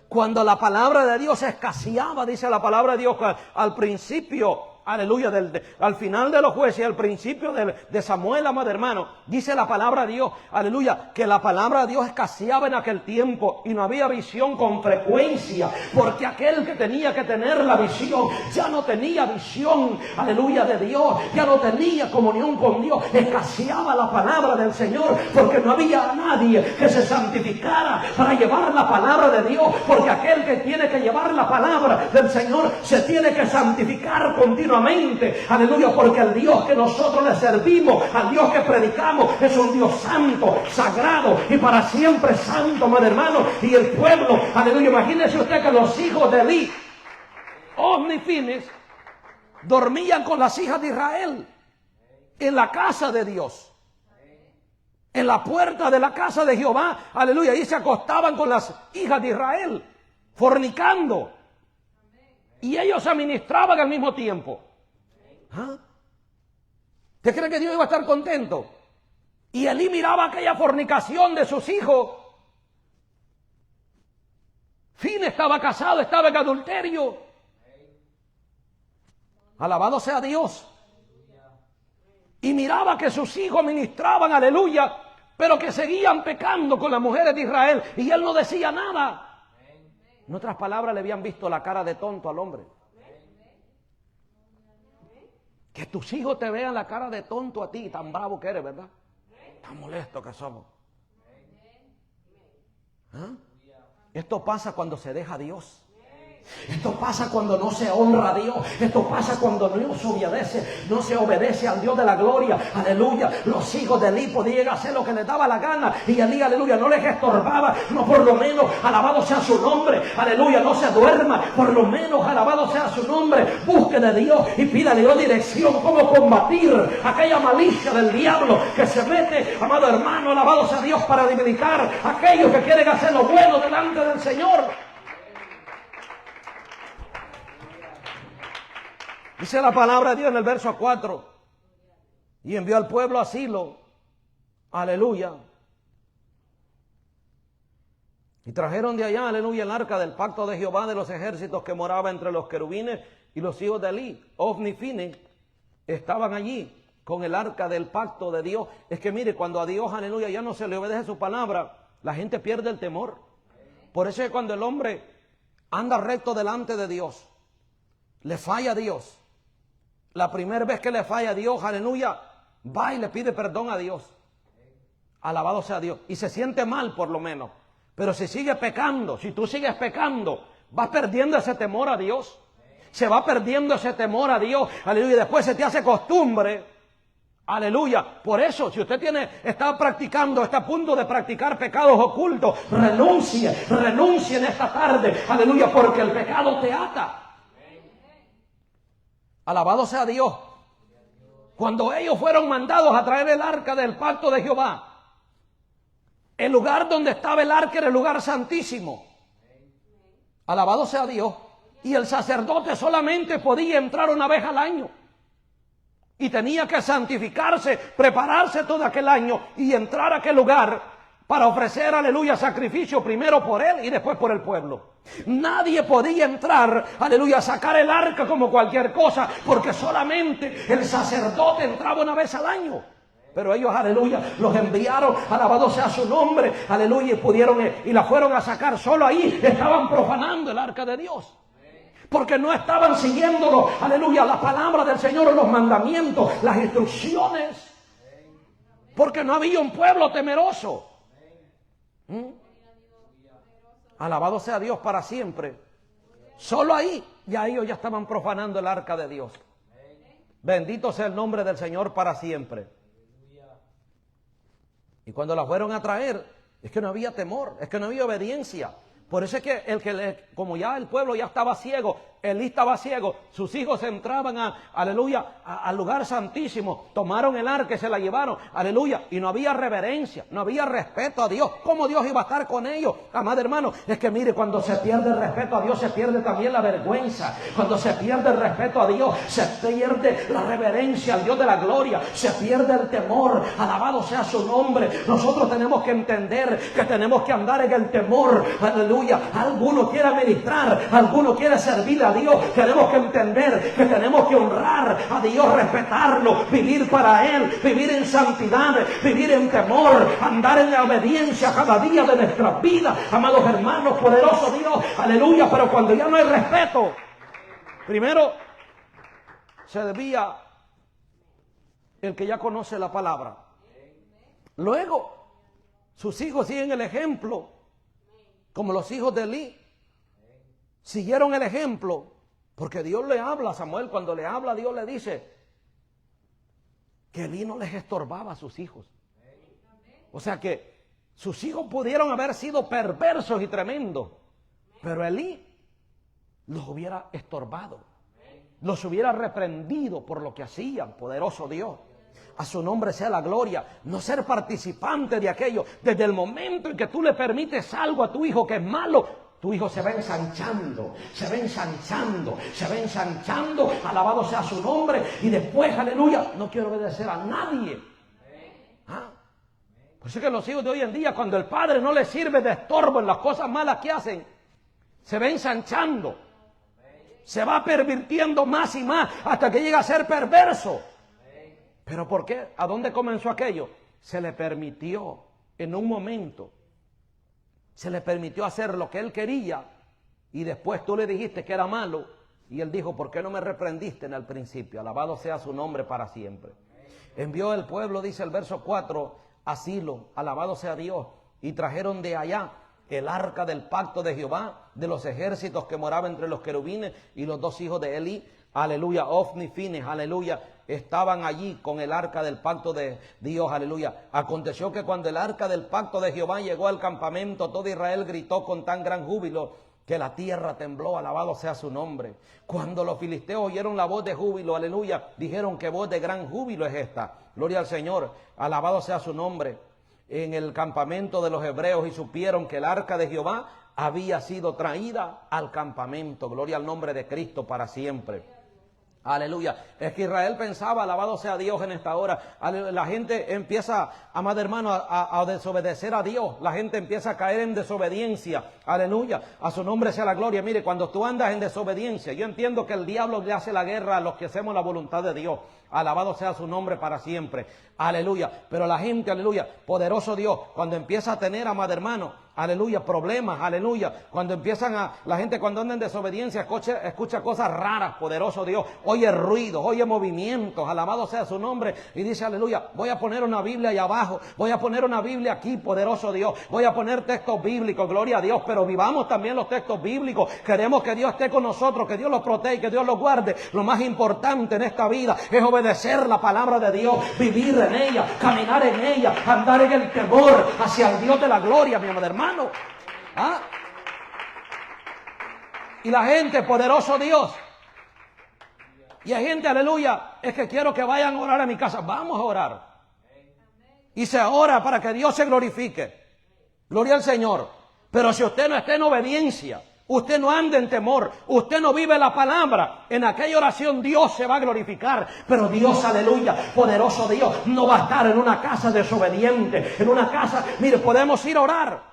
Cuando la palabra de Dios escaseaba, dice la palabra de Dios, al principio aleluya, al final de los jueces y al principio de Samuel, amado hermano, dice la palabra de Dios, aleluya, que la palabra de Dios escaseaba en aquel tiempo y no había visión con frecuencia, porque aquel que tenía que tener la visión ya no tenía visión, aleluya, de Dios, ya no tenía comunión con Dios, escaseaba la palabra del Señor, porque no había nadie que se santificara para llevar la palabra de Dios, porque aquel que tiene que llevar la palabra del Señor se tiene que santificar continuamente, aleluya, porque el Dios que nosotros le servimos, al Dios que predicamos, es un Dios santo, sagrado y para siempre santo, amado hermano. Y el pueblo, aleluya, imagínese usted que los hijos de Elí, Ofni y Finees, dormían con las hijas de Israel en la casa de Dios, en la puerta de la casa de Jehová, aleluya, y se acostaban con las hijas de Israel, fornicando, y ellos se ministraban al mismo tiempo. ¿Ah? ¿Usted cree que Dios iba a estar contento? Y Elí miraba aquella fornicación de sus hijos. Fin estaba casado, estaba en adulterio. Alabado sea Dios. Y miraba que sus hijos ministraban, aleluya, pero que seguían pecando con las mujeres de Israel. Y él no decía nada. En otras palabras, le habían visto la cara de tonto al hombre. Que tus hijos te vean la cara de tonto a ti, tan bravo que eres, ¿verdad? Tan molesto que somos. ¿Ah? Esto pasa cuando se deja a Dios. Esto pasa cuando no se honra a Dios. Esto pasa cuando no se obedece al Dios de la gloria. Aleluya. Los hijos de Elí podían hacer lo que les daba la gana. Y Elí, aleluya, no les estorbaba. No, por lo menos, alabado sea su nombre. Aleluya, no se duerma. Por lo menos, alabado sea su nombre. Busque de Dios y pídale a Dios dirección. Cómo combatir aquella malicia del diablo que se mete, amado hermano, alabado sea Dios, para debilitar a aquellos que quieren hacer lo bueno delante del Señor. Dice la palabra de Dios en el verso 4. Y envió al pueblo a Silo. Aleluya. Y trajeron de allá, aleluya, el arca del pacto de Jehová de los ejércitos que moraba entre los querubines y los hijos de Elí. Ofni y Finees estaban allí con el arca del pacto de Dios. Es que mire, cuando a Dios, aleluya, ya no se le obedece su palabra, la gente pierde el temor. Por eso es que cuando el hombre anda recto delante de Dios, le falla a Dios. La primera vez que le falla a Dios, aleluya, va y le pide perdón a Dios. Alabado sea Dios. Y se siente mal por lo menos. Pero si sigue pecando, si tú sigues pecando, vas perdiendo ese temor a Dios. Se va perdiendo ese temor a Dios. Aleluya. Y después se te hace costumbre. Aleluya. Por eso, si usted está a punto de practicar pecados ocultos, renuncie en esta tarde. Aleluya, porque el pecado te ata. Alabado sea Dios. Cuando ellos fueron mandados a traer el arca del pacto de Jehová, el lugar donde estaba el arca era el lugar santísimo. Alabado sea Dios. Y el sacerdote solamente podía entrar una vez al año. Y tenía que santificarse, prepararse todo aquel año y entrar a aquel lugar para ofrecer, aleluya, sacrificio primero por él y después por el pueblo. Nadie podía entrar, aleluya, a sacar el arca como cualquier cosa, porque solamente el sacerdote entraba una vez al año. Pero ellos, aleluya, los enviaron, alabado sea su nombre, aleluya, y la fueron a sacar. Solo ahí estaban profanando el arca de Dios. Porque no estaban siguiéndolo, aleluya, la palabra del Señor, los mandamientos, las instrucciones. Porque no había un pueblo temeroso. Alabado sea Dios para siempre. Solo ahí, ya ellos ya estaban profanando el arca de Dios. Bendito sea el nombre del Señor para siempre. Y cuando la fueron a traer, es que no había temor, es que no había obediencia. Por eso es que como ya el pueblo ya estaba ciego, Elí estaba ciego, sus hijos entraban al lugar santísimo, tomaron el arca y se la llevaron, aleluya, y no había reverencia, no había respeto a Dios. ¿Cómo Dios iba a estar con ellos? Amado hermano, es que mire, cuando se pierde el respeto a Dios, se pierde también la vergüenza. Cuando se pierde el respeto a Dios, se pierde la reverencia al Dios de la gloria, se pierde el temor. Alabado sea su nombre. Nosotros tenemos que entender que tenemos que andar en el temor, aleluya. Alguno quiere ministrar, alguno quiere servir a a Dios, tenemos que entender que tenemos que honrar a Dios, respetarlo, vivir para Él, vivir en santidad, vivir en temor, andar en la obediencia cada día de nuestras vidas, amados hermanos, poderoso Dios, aleluya. Pero cuando ya no hay respeto, primero se desvía el que ya conoce la palabra. Luego, sus hijos siguen el ejemplo, como los hijos de Elí. Siguieron el ejemplo, porque Dios le habla a Samuel. Cuando le habla, Dios le dice que Elí no les estorbaba a sus hijos. O sea que sus hijos pudieron haber sido perversos y tremendos, pero Elí los hubiera estorbado, los hubiera reprendido por lo que hacían. Poderoso Dios, a su nombre sea la gloria. No ser participante de aquello. Desde el momento en que tú le permites algo a tu hijo que es malo, tu hijo se va ensanchando, se va ensanchando, se va ensanchando. Alabado sea su nombre. Y después, aleluya, no quiero obedecer a nadie. ¿Ah? Por eso es que los hijos de hoy en día, cuando el padre no les sirve de estorbo en las cosas malas que hacen, se va ensanchando, se va pervirtiendo más y más hasta que llega a ser perverso. ¿Pero por qué? ¿A dónde comenzó aquello? Se le permitió en un momento, se le permitió hacer lo que él quería, y después tú le dijiste que era malo, y él dijo, ¿por qué no me reprendiste en el principio? Alabado sea su nombre para siempre. Envió el pueblo, dice el verso 4, a Silo, alabado sea Dios, y trajeron de allá el arca del pacto de Jehová, de los ejércitos que moraba entre los querubines, y los dos hijos de Elí, aleluya, Ofni y Fines, aleluya, estaban allí con el arca del pacto de Dios, aleluya. Aconteció que cuando el arca del pacto de Jehová llegó al campamento, todo Israel gritó con tan gran júbilo que la tierra tembló, alabado sea su nombre. Cuando los filisteos oyeron la voz de júbilo, aleluya, dijeron, ¿qué voz de gran júbilo es esta? Gloria al Señor, alabado sea su nombre. En el campamento de los hebreos, y supieron que el arca de Jehová había sido traída al campamento. Gloria al nombre de Cristo para siempre. Aleluya. Es que Israel pensaba, alabado sea Dios en esta hora. La gente empieza, amado hermano, a desobedecer a Dios. La gente empieza a caer en desobediencia. Aleluya. A su nombre sea la gloria. Mire, cuando tú andas en desobediencia, yo entiendo que el diablo le hace la guerra a los que hacemos la voluntad de Dios. Alabado sea su nombre para siempre. Aleluya. Pero la gente, aleluya, poderoso Dios, cuando empieza a tener, amado hermano, aleluya, problemas, aleluya, cuando empiezan la gente cuando anda en desobediencia, escucha cosas raras, poderoso Dios, oye ruidos, oye movimientos, alabado sea su nombre, y dice, aleluya, voy a poner una Biblia ahí abajo, voy a poner una Biblia aquí, poderoso Dios, voy a poner textos bíblicos, gloria a Dios, pero vivamos también los textos bíblicos. Queremos que Dios esté con nosotros, que Dios los proteja, que Dios los guarde. Lo más importante en esta vida es obedecer la palabra de Dios, vivir en ella, caminar en ella, andar en el temor hacia el Dios de la gloria, mi amado hermano. ¿Ah? Y la gente, poderoso Dios, y hay gente, aleluya, es que quiero que vayan a orar a mi casa. Vamos a orar, y se ora para que Dios se glorifique, gloria al Señor. Pero si usted no está en obediencia, usted no anda en temor, usted no vive la palabra, en aquella oración Dios se va a glorificar. Pero Dios, aleluya, poderoso Dios, no va a estar en una casa desobediente, en una casa, mire, podemos ir a orar,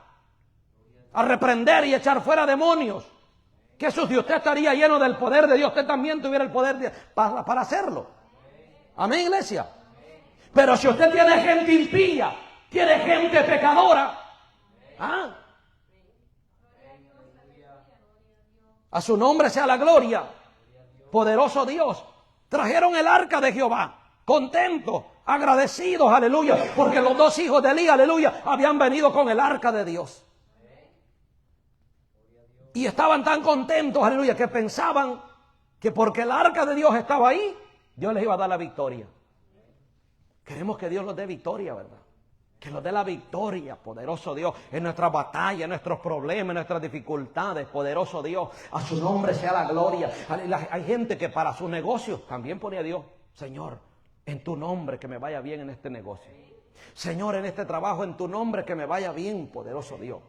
a reprender y echar fuera demonios. Que eso, si usted estaría lleno del poder de Dios, usted también tuviera el poder para hacerlo. Amén, iglesia. Pero si usted tiene gente impía, tiene gente pecadora, ¿ah? A su nombre sea la gloria. Poderoso Dios. Trajeron el arca de Jehová, contentos, agradecidos, aleluya, porque los dos hijos de Elí, aleluya, habían venido con el arca de Dios. Y estaban tan contentos, aleluya, que pensaban que porque el arca de Dios estaba ahí, Dios les iba a dar la victoria. Queremos que Dios nos dé victoria, ¿verdad? Que nos dé la victoria, poderoso Dios, en nuestras batallas, en nuestros problemas, en nuestras dificultades, poderoso Dios. A su nombre sea la gloria. Hay gente que para sus negocios también pone a Dios. Señor, en tu nombre que me vaya bien en este negocio. Señor, en este trabajo, en tu nombre que me vaya bien, poderoso Dios.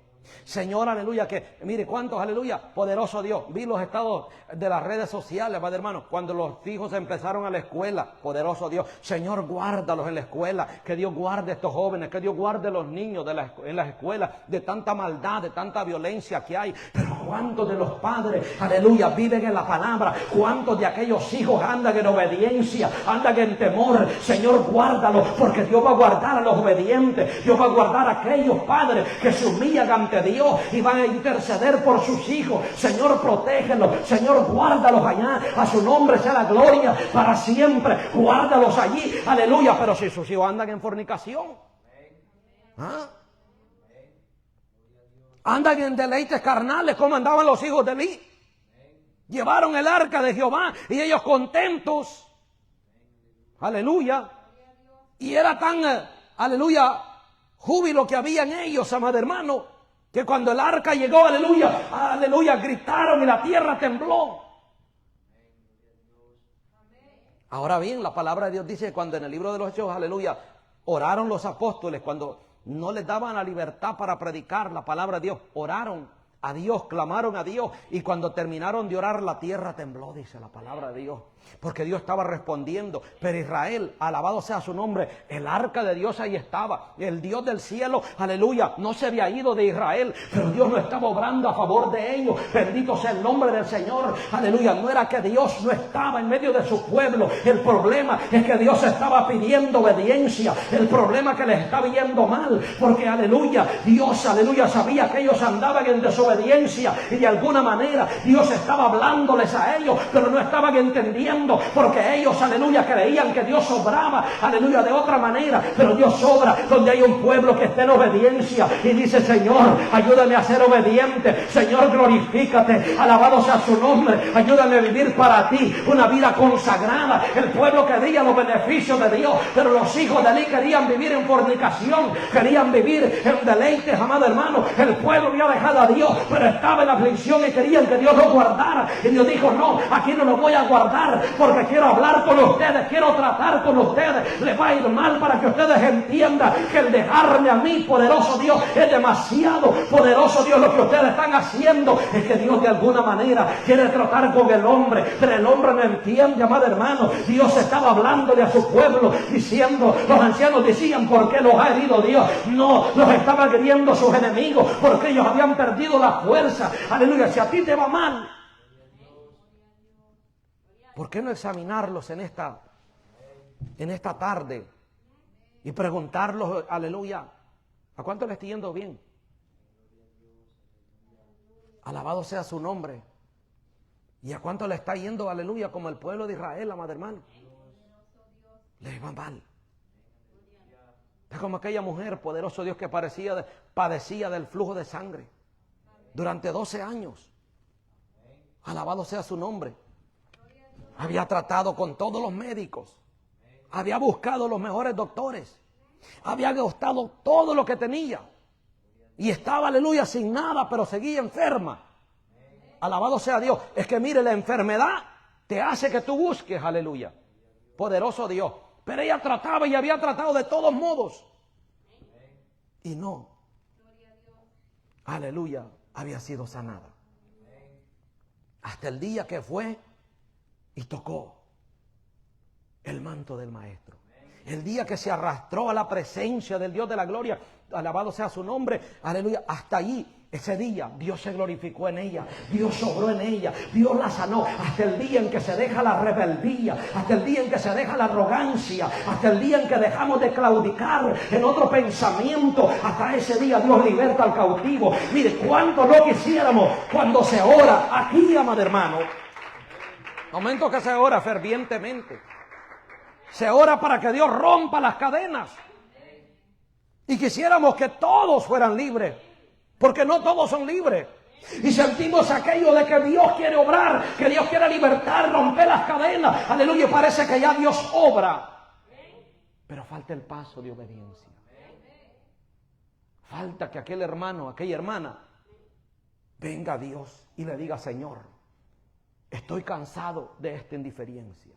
Señor, aleluya, que mire cuántos, aleluya, poderoso Dios. Vi los estados de las redes sociales, padre hermano, cuando los hijos empezaron a la escuela, poderoso Dios. Señor, guárdalos en la escuela, que Dios guarde a estos jóvenes, que Dios guarde a los niños en las escuelas de tanta maldad, de tanta violencia que hay. Pero ¿cuántos de los padres, aleluya, viven en la palabra? ¿Cuántos de aquellos hijos andan en obediencia, andan en temor? Señor, guárdalos, porque Dios va a guardar a los obedientes. Dios va a guardar a aquellos padres que se humillan ante Dios y van a interceder por sus hijos. Señor, protégelos. Señor, guárdalos allá. A su nombre sea la gloria para siempre. Guárdalos allí, aleluya. Pero si sus hijos andan en fornicación, andan en deleites carnales, como andaban los hijos de Elí. Llevaron el arca de Jehová y ellos contentos, aleluya, y era tan, aleluya, júbilo que había en ellos, amado hermano, que cuando el arca llegó, aleluya, aleluya, gritaron y la tierra tembló. Ahora bien, la palabra de Dios dice que cuando en el libro de los Hechos, aleluya, oraron los apóstoles, cuando no les daban la libertad para predicar la palabra de Dios, oraron a Dios, clamaron a Dios, y cuando terminaron de orar, la tierra tembló, dice la palabra de Dios, porque Dios estaba respondiendo. Pero Israel, alabado sea su nombre, el arca de Dios ahí estaba, el Dios del cielo, aleluya, no se había ido de Israel, pero Dios no estaba obrando a favor de ellos. Bendito sea el nombre del Señor, aleluya. No era que Dios no estaba en medio de su pueblo, el problema es que Dios estaba pidiendo obediencia, el problema es que les estaba yendo mal, porque aleluya, Dios, aleluya, sabía que ellos andaban en desobediencia, y de alguna manera Dios estaba hablándoles a ellos, pero no estaban entendiendo, porque ellos, aleluya, creían que Dios obraba, aleluya, de otra manera. Pero Dios obra donde hay un pueblo que esté en obediencia y dice: Señor, ayúdame a ser obediente. Señor, glorifícate, alabado sea su nombre, ayúdame a vivir para ti una vida consagrada. El pueblo quería los beneficios de Dios, pero los hijos de Elí querían vivir en fornicación, querían vivir en deleites, amado hermano. El pueblo había dejado a Dios, pero estaba en aflicción y querían que Dios lo guardara. Y Dios dijo: no, aquí no lo voy a guardar, porque quiero hablar con ustedes, quiero tratar con ustedes. Les va a ir mal para que ustedes entiendan que el dejarme a mí, poderoso Dios, es demasiado poderoso. Dios, lo que ustedes están haciendo es que Dios de alguna manera quiere tratar con el hombre, pero el hombre no entiende, amado hermano. Dios estaba hablándole a su pueblo, diciendo, los ancianos decían: ¿por qué los ha herido Dios? No, los estaban hiriendo sus enemigos, porque ellos habían perdido la fuerza. Aleluya. Si a ti te va mal, ¿por qué no examinarlos en esta tarde y preguntarlos, aleluya, ¿a cuánto le estoy yendo bien? Alabado sea su nombre. ¿Y a cuánto le está yendo, aleluya, como el pueblo de Israel, amado hermano? Le va mal. Es como aquella mujer, poderoso Dios, que padecía del flujo de sangre durante 12 años. Alabado sea su nombre. Había tratado con todos los médicos, había buscado los mejores doctores, había gastado todo lo que tenía y estaba, aleluya, sin nada, pero seguía enferma. Alabado sea Dios. Es que mire, la enfermedad te hace que tú busques, aleluya, poderoso Dios. Pero ella trataba y había tratado de todos modos y no, aleluya, había sido sanada. Hasta el día que fue y tocó el manto del maestro. El día que se arrastró a la presencia del Dios de la gloria, alabado sea su nombre, aleluya, hasta allí. Ese día Dios se glorificó en ella, Dios obró en ella, Dios la sanó. Hasta el día en que se deja la rebeldía, hasta el día en que se deja la arrogancia, hasta el día en que dejamos de claudicar en otro pensamiento, hasta ese día Dios liberta al cautivo. Mire, cuánto no quisiéramos cuando se ora aquí, amado hermano. Momento que se ora fervientemente, se ora para que Dios rompa las cadenas, y quisiéramos que todos fueran libres, porque no todos son libres. Y sentimos aquello de que Dios quiere obrar, que Dios quiere libertar, romper las cadenas. Aleluya, parece que ya Dios obra, pero falta el paso de obediencia. Falta que aquel hermano, aquella hermana venga a Dios y le diga: Señor, estoy cansado de esta indiferencia.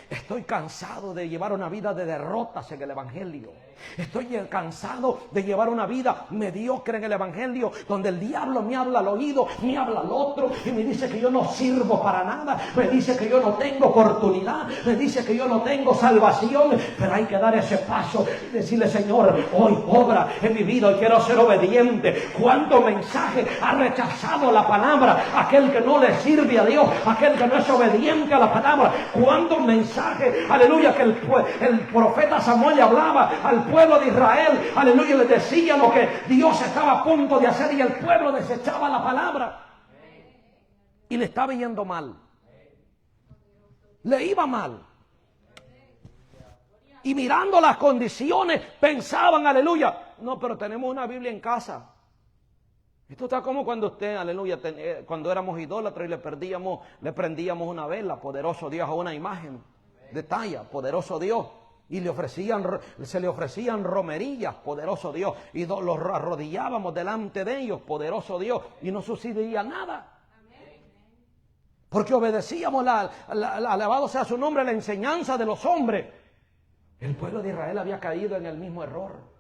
Estoy cansado de llevar una vida de derrotas en el evangelio. Estoy cansado de llevar una vida mediocre en el evangelio, donde el diablo me habla al oído, me habla al otro y me dice que yo no sirvo para nada, me dice que yo no tengo oportunidad, me dice que yo no tengo salvación. Pero hay que dar ese paso y decirle: Señor, hoy obra en mi vida, hoy quiero ser obediente. ¿Cuántos mensajes ha rechazado la palabra aquel que no le sirve a Dios, aquel que no es obediente a la palabra? ¿Cuántos mensajes, aleluya, que el profeta Samuel le hablaba al pueblo de Israel, aleluya, les decía lo que Dios estaba a punto de hacer, y el pueblo desechaba la palabra y le estaba yendo mal, le iba mal, y mirando las condiciones pensaban: aleluya, no, pero tenemos una Biblia en casa. Esto está como cuando usted, aleluya, cuando éramos idólatras y le prendíamos una vela, poderoso Dios, a una imagen de talla, poderoso Dios, y se le ofrecían romerillas, poderoso Dios, y los arrodillábamos delante de ellos, poderoso Dios, y no sucedía nada. Porque obedecíamos, alabado sea su nombre, la enseñanza de los hombres. El pueblo de Israel había caído en el mismo error,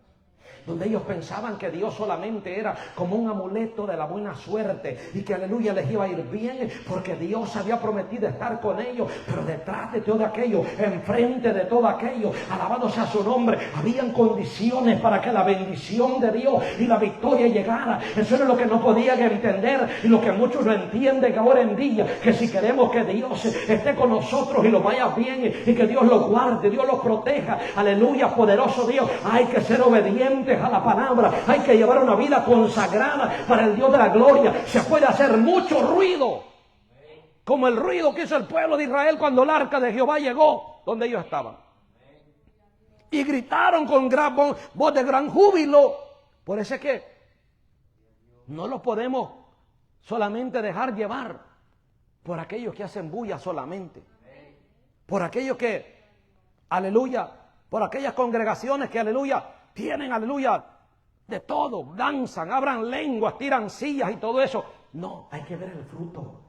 donde ellos pensaban que Dios solamente era como un amuleto de la buena suerte, y que aleluya les iba a ir bien porque Dios había prometido estar con ellos. Pero detrás de todo aquello, enfrente de todo aquello, alabado sea su nombre, habían condiciones para que la bendición de Dios y la victoria llegara. Eso era lo que no podían entender, y lo que muchos no entienden ahora en día, que si queremos que Dios esté con nosotros y lo vaya bien, y que Dios lo guarde, Dios lo proteja, aleluya, poderoso Dios, hay que ser obedientes a la palabra, hay que llevar una vida consagrada para el Dios de la gloria. Se puede hacer mucho ruido, como el ruido que hizo el pueblo de Israel cuando el arca de Jehová llegó donde ellos estaban, y gritaron con gran voz de gran júbilo. Por eso es que no lo podemos solamente dejar llevar por aquellos que hacen bulla solamente, por aquellos que, aleluya, por aquellas congregaciones que, aleluya, tienen, aleluya, de todo, danzan, abran lenguas, tiran sillas y todo eso. No, hay que ver el fruto.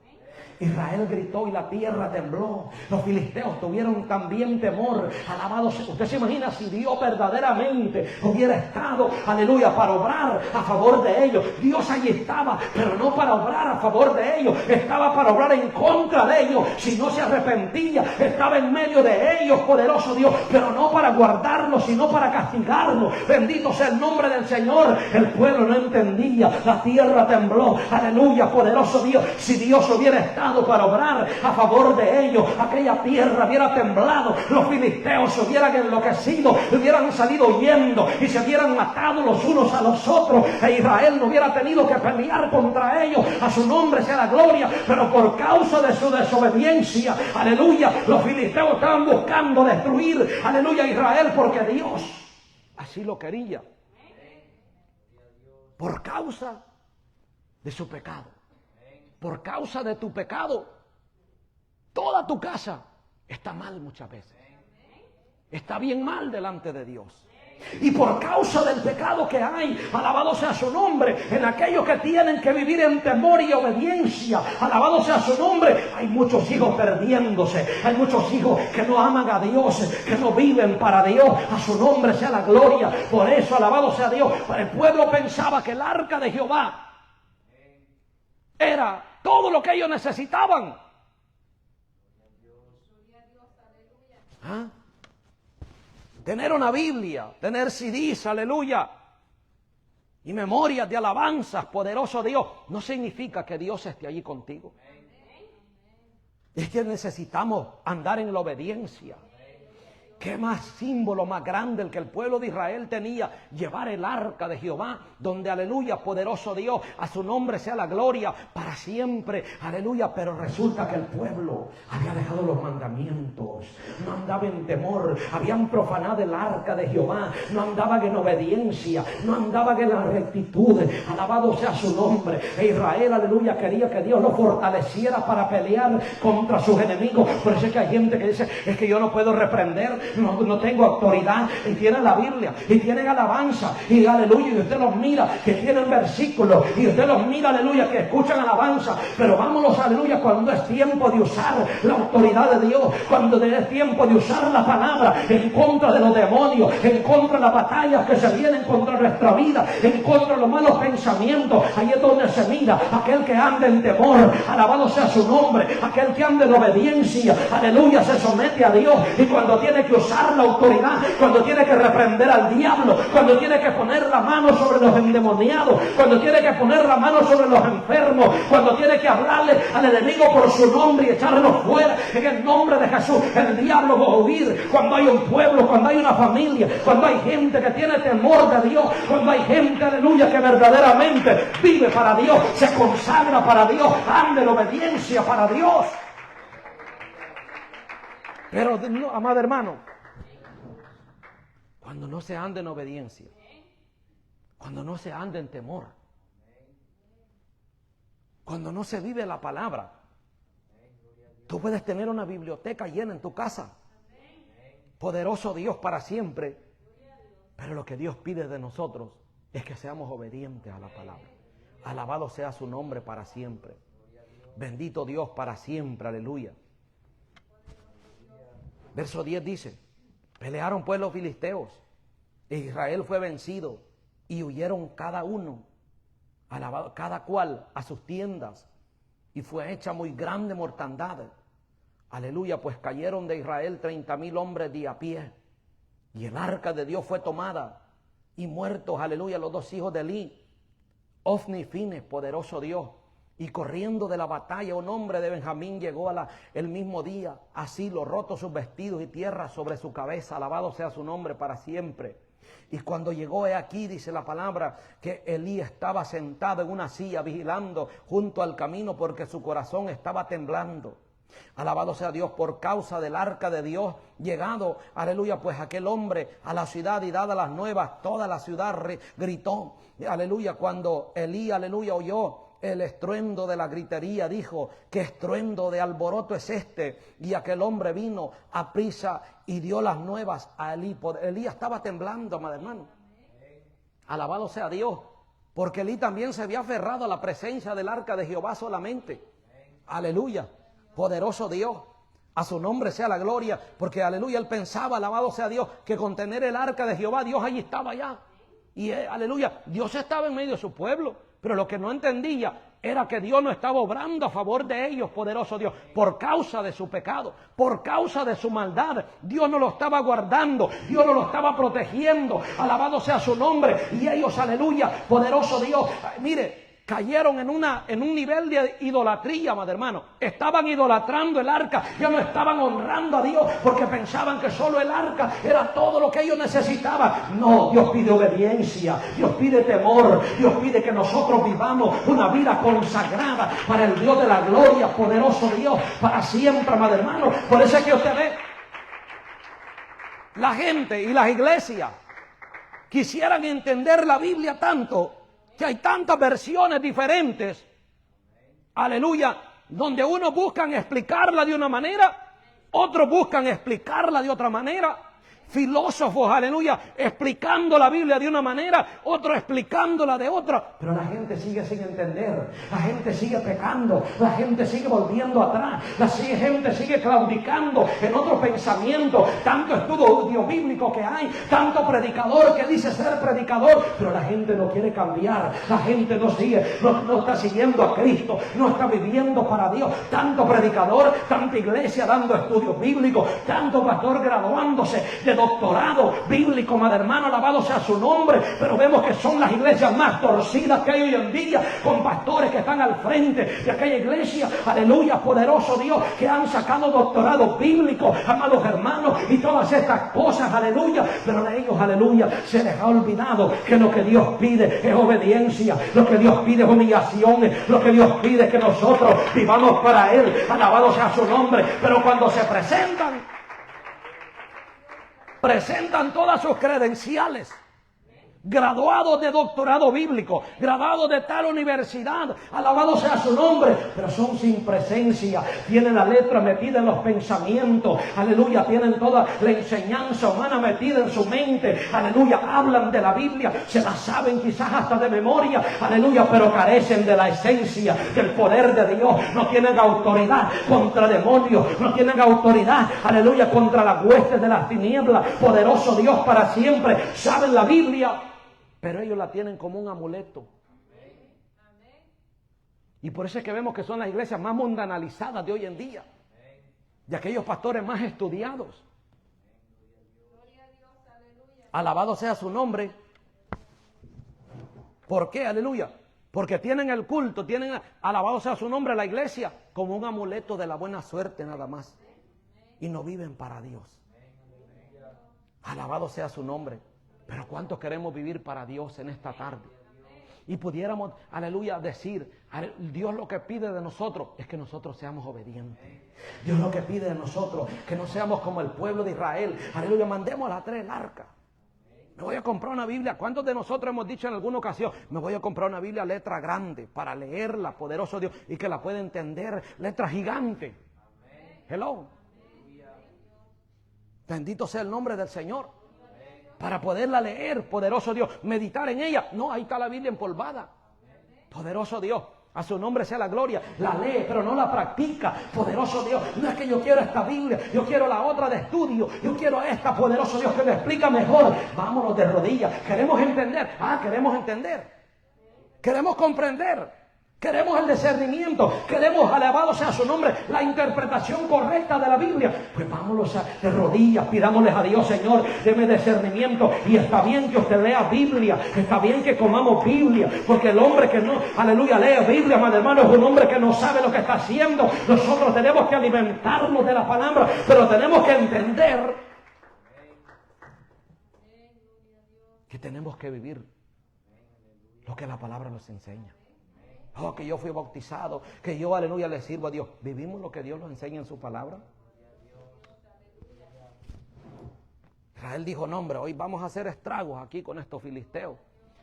Israel gritó y la tierra tembló. Los filisteos tuvieron también temor. Alabados. Usted se imagina si Dios verdaderamente hubiera estado, aleluya, para obrar a favor de ellos. Dios allí estaba, pero no para obrar a favor de ellos. Estaba para obrar en contra de ellos. Si no se arrepentía, estaba en medio de ellos, poderoso Dios, pero no para guardarlos, sino para castigarlos. Bendito sea el nombre del Señor. El pueblo no entendía. La tierra tembló. Aleluya, poderoso Dios. Si Dios hubiera estado para obrar a favor de ellos, aquella tierra hubiera temblado, los filisteos se hubieran enloquecido, hubieran salido huyendo y se hubieran matado los unos a los otros, e Israel no hubiera tenido que pelear contra ellos. A su nombre sea la gloria. Pero por causa de su desobediencia, aleluya, los filisteos estaban buscando destruir, aleluya, a Israel, porque Dios así lo quería, por causa de su pecado. Por causa de tu pecado, toda tu casa está mal muchas veces. Está bien mal delante de Dios. Y por causa del pecado que hay, alabado sea su nombre, en aquellos que tienen que vivir en temor y obediencia, alabado sea su nombre, hay muchos hijos perdiéndose. Hay muchos hijos que no aman a Dios, que no viven para Dios. A su nombre sea la gloria. Por eso, alabado sea Dios, el pueblo pensaba que el arca de Jehová era todo lo que ellos necesitaban. ¿Ah? Tener una Biblia, tener CDs, aleluya, y memorias de alabanzas, poderoso Dios, no significa que Dios esté allí contigo. Es que necesitamos andar en la obediencia. ¿Qué más símbolo más grande el que el pueblo de Israel tenía? Llevar el arca de Jehová, donde, aleluya, poderoso Dios, a su nombre sea la gloria para siempre, aleluya. Pero resulta que el pueblo había dejado los mandamientos, no andaba en temor, habían profanado el arca de Jehová, no andaban en obediencia, no andaban en la rectitud, alabado sea su nombre. E Israel, aleluya, quería que Dios lo fortaleciera para pelear contra sus enemigos. Por eso es que hay gente que dice: es que yo no puedo reprender no tengo autoridad. Y tienen la Biblia, y tienen alabanza, y aleluya, y usted los mira, que tienen versículos, y usted los mira, aleluya, que escuchan alabanza. Pero vámonos, aleluya, cuando es tiempo de usar la autoridad de Dios, cuando es tiempo de usar la palabra en contra de los demonios, en contra de las batallas que se vienen contra nuestra vida, en contra de los malos pensamientos, ahí es donde se mira aquel que anda en temor, alabado sea su nombre, aquel que anda en obediencia, aleluya, se somete a Dios. Y cuando tiene que usar la autoridad, cuando tiene que reprender al diablo, cuando tiene que poner la mano sobre los endemoniados, cuando tiene que poner la mano sobre los enfermos, cuando tiene que hablarle al enemigo por su nombre y echarlo fuera en el nombre de Jesús, el diablo va a huir. Cuando hay un pueblo, cuando hay una familia, cuando hay gente que tiene temor de Dios, cuando hay gente, aleluya, que verdaderamente vive para Dios, se consagra para Dios, anda en obediencia para Dios. Pero, no, amado hermano, cuando no se anda en obediencia, cuando no se anda en temor, cuando no se vive la palabra, tú puedes tener una biblioteca llena en tu casa. Poderoso Dios para siempre. Pero lo que Dios pide de nosotros es que seamos obedientes a la palabra. Alabado sea su nombre para siempre. Bendito Dios para siempre. Aleluya. Verso 10 dice: pelearon pues los filisteos, e Israel fue vencido, y huyeron cada uno, alabado, cada cual a sus tiendas, y fue hecha muy grande mortandad. Aleluya, pues cayeron de Israel 30,000 hombres de a pie, y el arca de Dios fue tomada, y muertos, aleluya, los 2 hijos de Elí, Ofni y Fines, poderoso Dios. Y corriendo de la batalla, un hombre de Benjamín llegó el mismo día, así lo roto sus vestidos y tierra sobre su cabeza, alabado sea su nombre para siempre. Y cuando llegó, he aquí, dice la palabra, que Elí estaba sentado en una silla vigilando junto al camino, porque su corazón estaba temblando. Alabado sea Dios, por causa del arca de Dios llegado, aleluya, pues aquel hombre a la ciudad y dadas las nuevas, toda la ciudad gritó, aleluya. Cuando Elí, aleluya, oyó el estruendo de la gritería, dijo: ¿qué estruendo de alboroto es este? Y aquel hombre vino a prisa y dio las nuevas a Elí. Elí estaba temblando, amado hermano. Alabado sea Dios, porque Elí también se había aferrado a la presencia del arca de Jehová solamente. Aleluya, poderoso Dios, a su nombre sea la gloria, porque aleluya, él pensaba, alabado sea Dios, que con tener el arca de Jehová, Dios allí estaba ya. Y aleluya, Dios estaba en medio de su pueblo. Pero lo que no entendía era que Dios no estaba obrando a favor de ellos, poderoso Dios, por causa de su pecado, por causa de su maldad. Dios no lo estaba guardando, Dios no lo estaba protegiendo, alabado sea su nombre. Y ellos, aleluya, poderoso Dios, mire, cayeron en un nivel de idolatría, madre hermano. Estaban idolatrando el arca, ya no estaban honrando a Dios, porque pensaban que solo el arca era todo lo que ellos necesitaban. No, Dios pide obediencia, Dios pide temor, Dios pide que nosotros vivamos una vida consagrada para el Dios de la gloria, poderoso Dios, para siempre, madre hermano. Por eso es que usted ve, la gente y las iglesias quisieran entender la Biblia tanto, que hay tantas versiones diferentes, aleluya, donde unos buscan explicarla de una manera, otros buscan explicarla de otra manera. Filósofos, aleluya, explicando la Biblia de una manera, otros explicándola de otra. Pero la gente sigue sin entender, la gente sigue pecando, la gente sigue volviendo atrás, la gente sigue claudicando en otro pensamiento. Tanto estudio bíblico que hay, tanto predicador que dice ser predicador, pero la gente no quiere cambiar, la gente no sigue, no está siguiendo a Cristo, no está viviendo para Dios. Tanto predicador, tanta iglesia dando estudios bíblicos, tanto pastor graduándose de doctorado bíblico, madre hermano, alabado sea su nombre. Pero vemos que son las iglesias más torcidas que hay hoy en día, con pastores que están al frente de aquella iglesia, aleluya, poderoso Dios, que han sacado doctorados bíblicos, amados hermanos, y todas estas cosas, aleluya. Pero de ellos, aleluya, se les ha olvidado que lo que Dios pide es obediencia, lo que Dios pide es humillación, lo que Dios pide es que nosotros vivamos para Él, alabado sea su nombre. Pero cuando se presentan todas sus credenciales, graduados de doctorado bíblico, graduados de tal universidad, alabado sea su nombre, pero son sin presencia, tienen la letra metida en los pensamientos, aleluya, tienen toda la enseñanza humana metida en su mente, aleluya, hablan de la Biblia, se la saben quizás hasta de memoria, aleluya, pero carecen de la esencia, del poder de Dios, no tienen autoridad contra demonios, no tienen autoridad, aleluya, contra las huestes de las tinieblas, poderoso Dios para siempre, saben la Biblia, pero ellos la tienen como un amuleto. Y por eso es que vemos que son las iglesias más mundanalizadas de hoy en día. De aquellos pastores más estudiados. Alabado sea su nombre. ¿Por qué? Aleluya. Porque tienen el culto, tienen, alabado sea su nombre, la iglesia, como un amuleto de la buena suerte nada más. Y no viven para Dios. Alabado sea su nombre. Pero ¿cuántos queremos vivir para Dios en esta tarde? Y pudiéramos, aleluya, decir, Dios lo que pide de nosotros es que nosotros seamos obedientes. Dios lo que pide de nosotros, que no seamos como el pueblo de Israel. Aleluya, mandemos a traer el arca. Me voy a comprar una Biblia. ¿Cuántos de nosotros hemos dicho en alguna ocasión? Me voy a comprar una Biblia letra grande para leerla, poderoso Dios, y que la pueda entender, letra gigante. Hello. Bendito sea el nombre del Señor. Para poderla leer, poderoso Dios, meditar en ella. No, ahí está la Biblia empolvada. Poderoso Dios, a su nombre sea la gloria. La lee, pero no la practica. Poderoso Dios, no es que yo quiero esta Biblia, yo quiero la otra de estudio, yo quiero esta, poderoso Dios, que me explica mejor. Vámonos de rodillas. Queremos entender. Queremos entender. Queremos comprender. Queremos el discernimiento, queremos, alabado sea su nombre, la interpretación correcta de la Biblia. Pues vámonos de rodillas, pidámosles a Dios, Señor, deme discernimiento. Y está bien que usted lea Biblia, está bien que comamos Biblia, porque el hombre que no, aleluya, lee Biblia, mi hermano, es un hombre que no sabe lo que está haciendo. Nosotros tenemos que alimentarnos de la palabra, pero tenemos que entender que tenemos que vivir lo que la palabra nos enseña. Oh, que yo fui bautizado, que yo, aleluya, le sirvo a Dios. ¿Vivimos lo que Dios nos enseña en su palabra? Israel dijo, no hombre, hoy vamos a hacer estragos aquí con estos filisteos.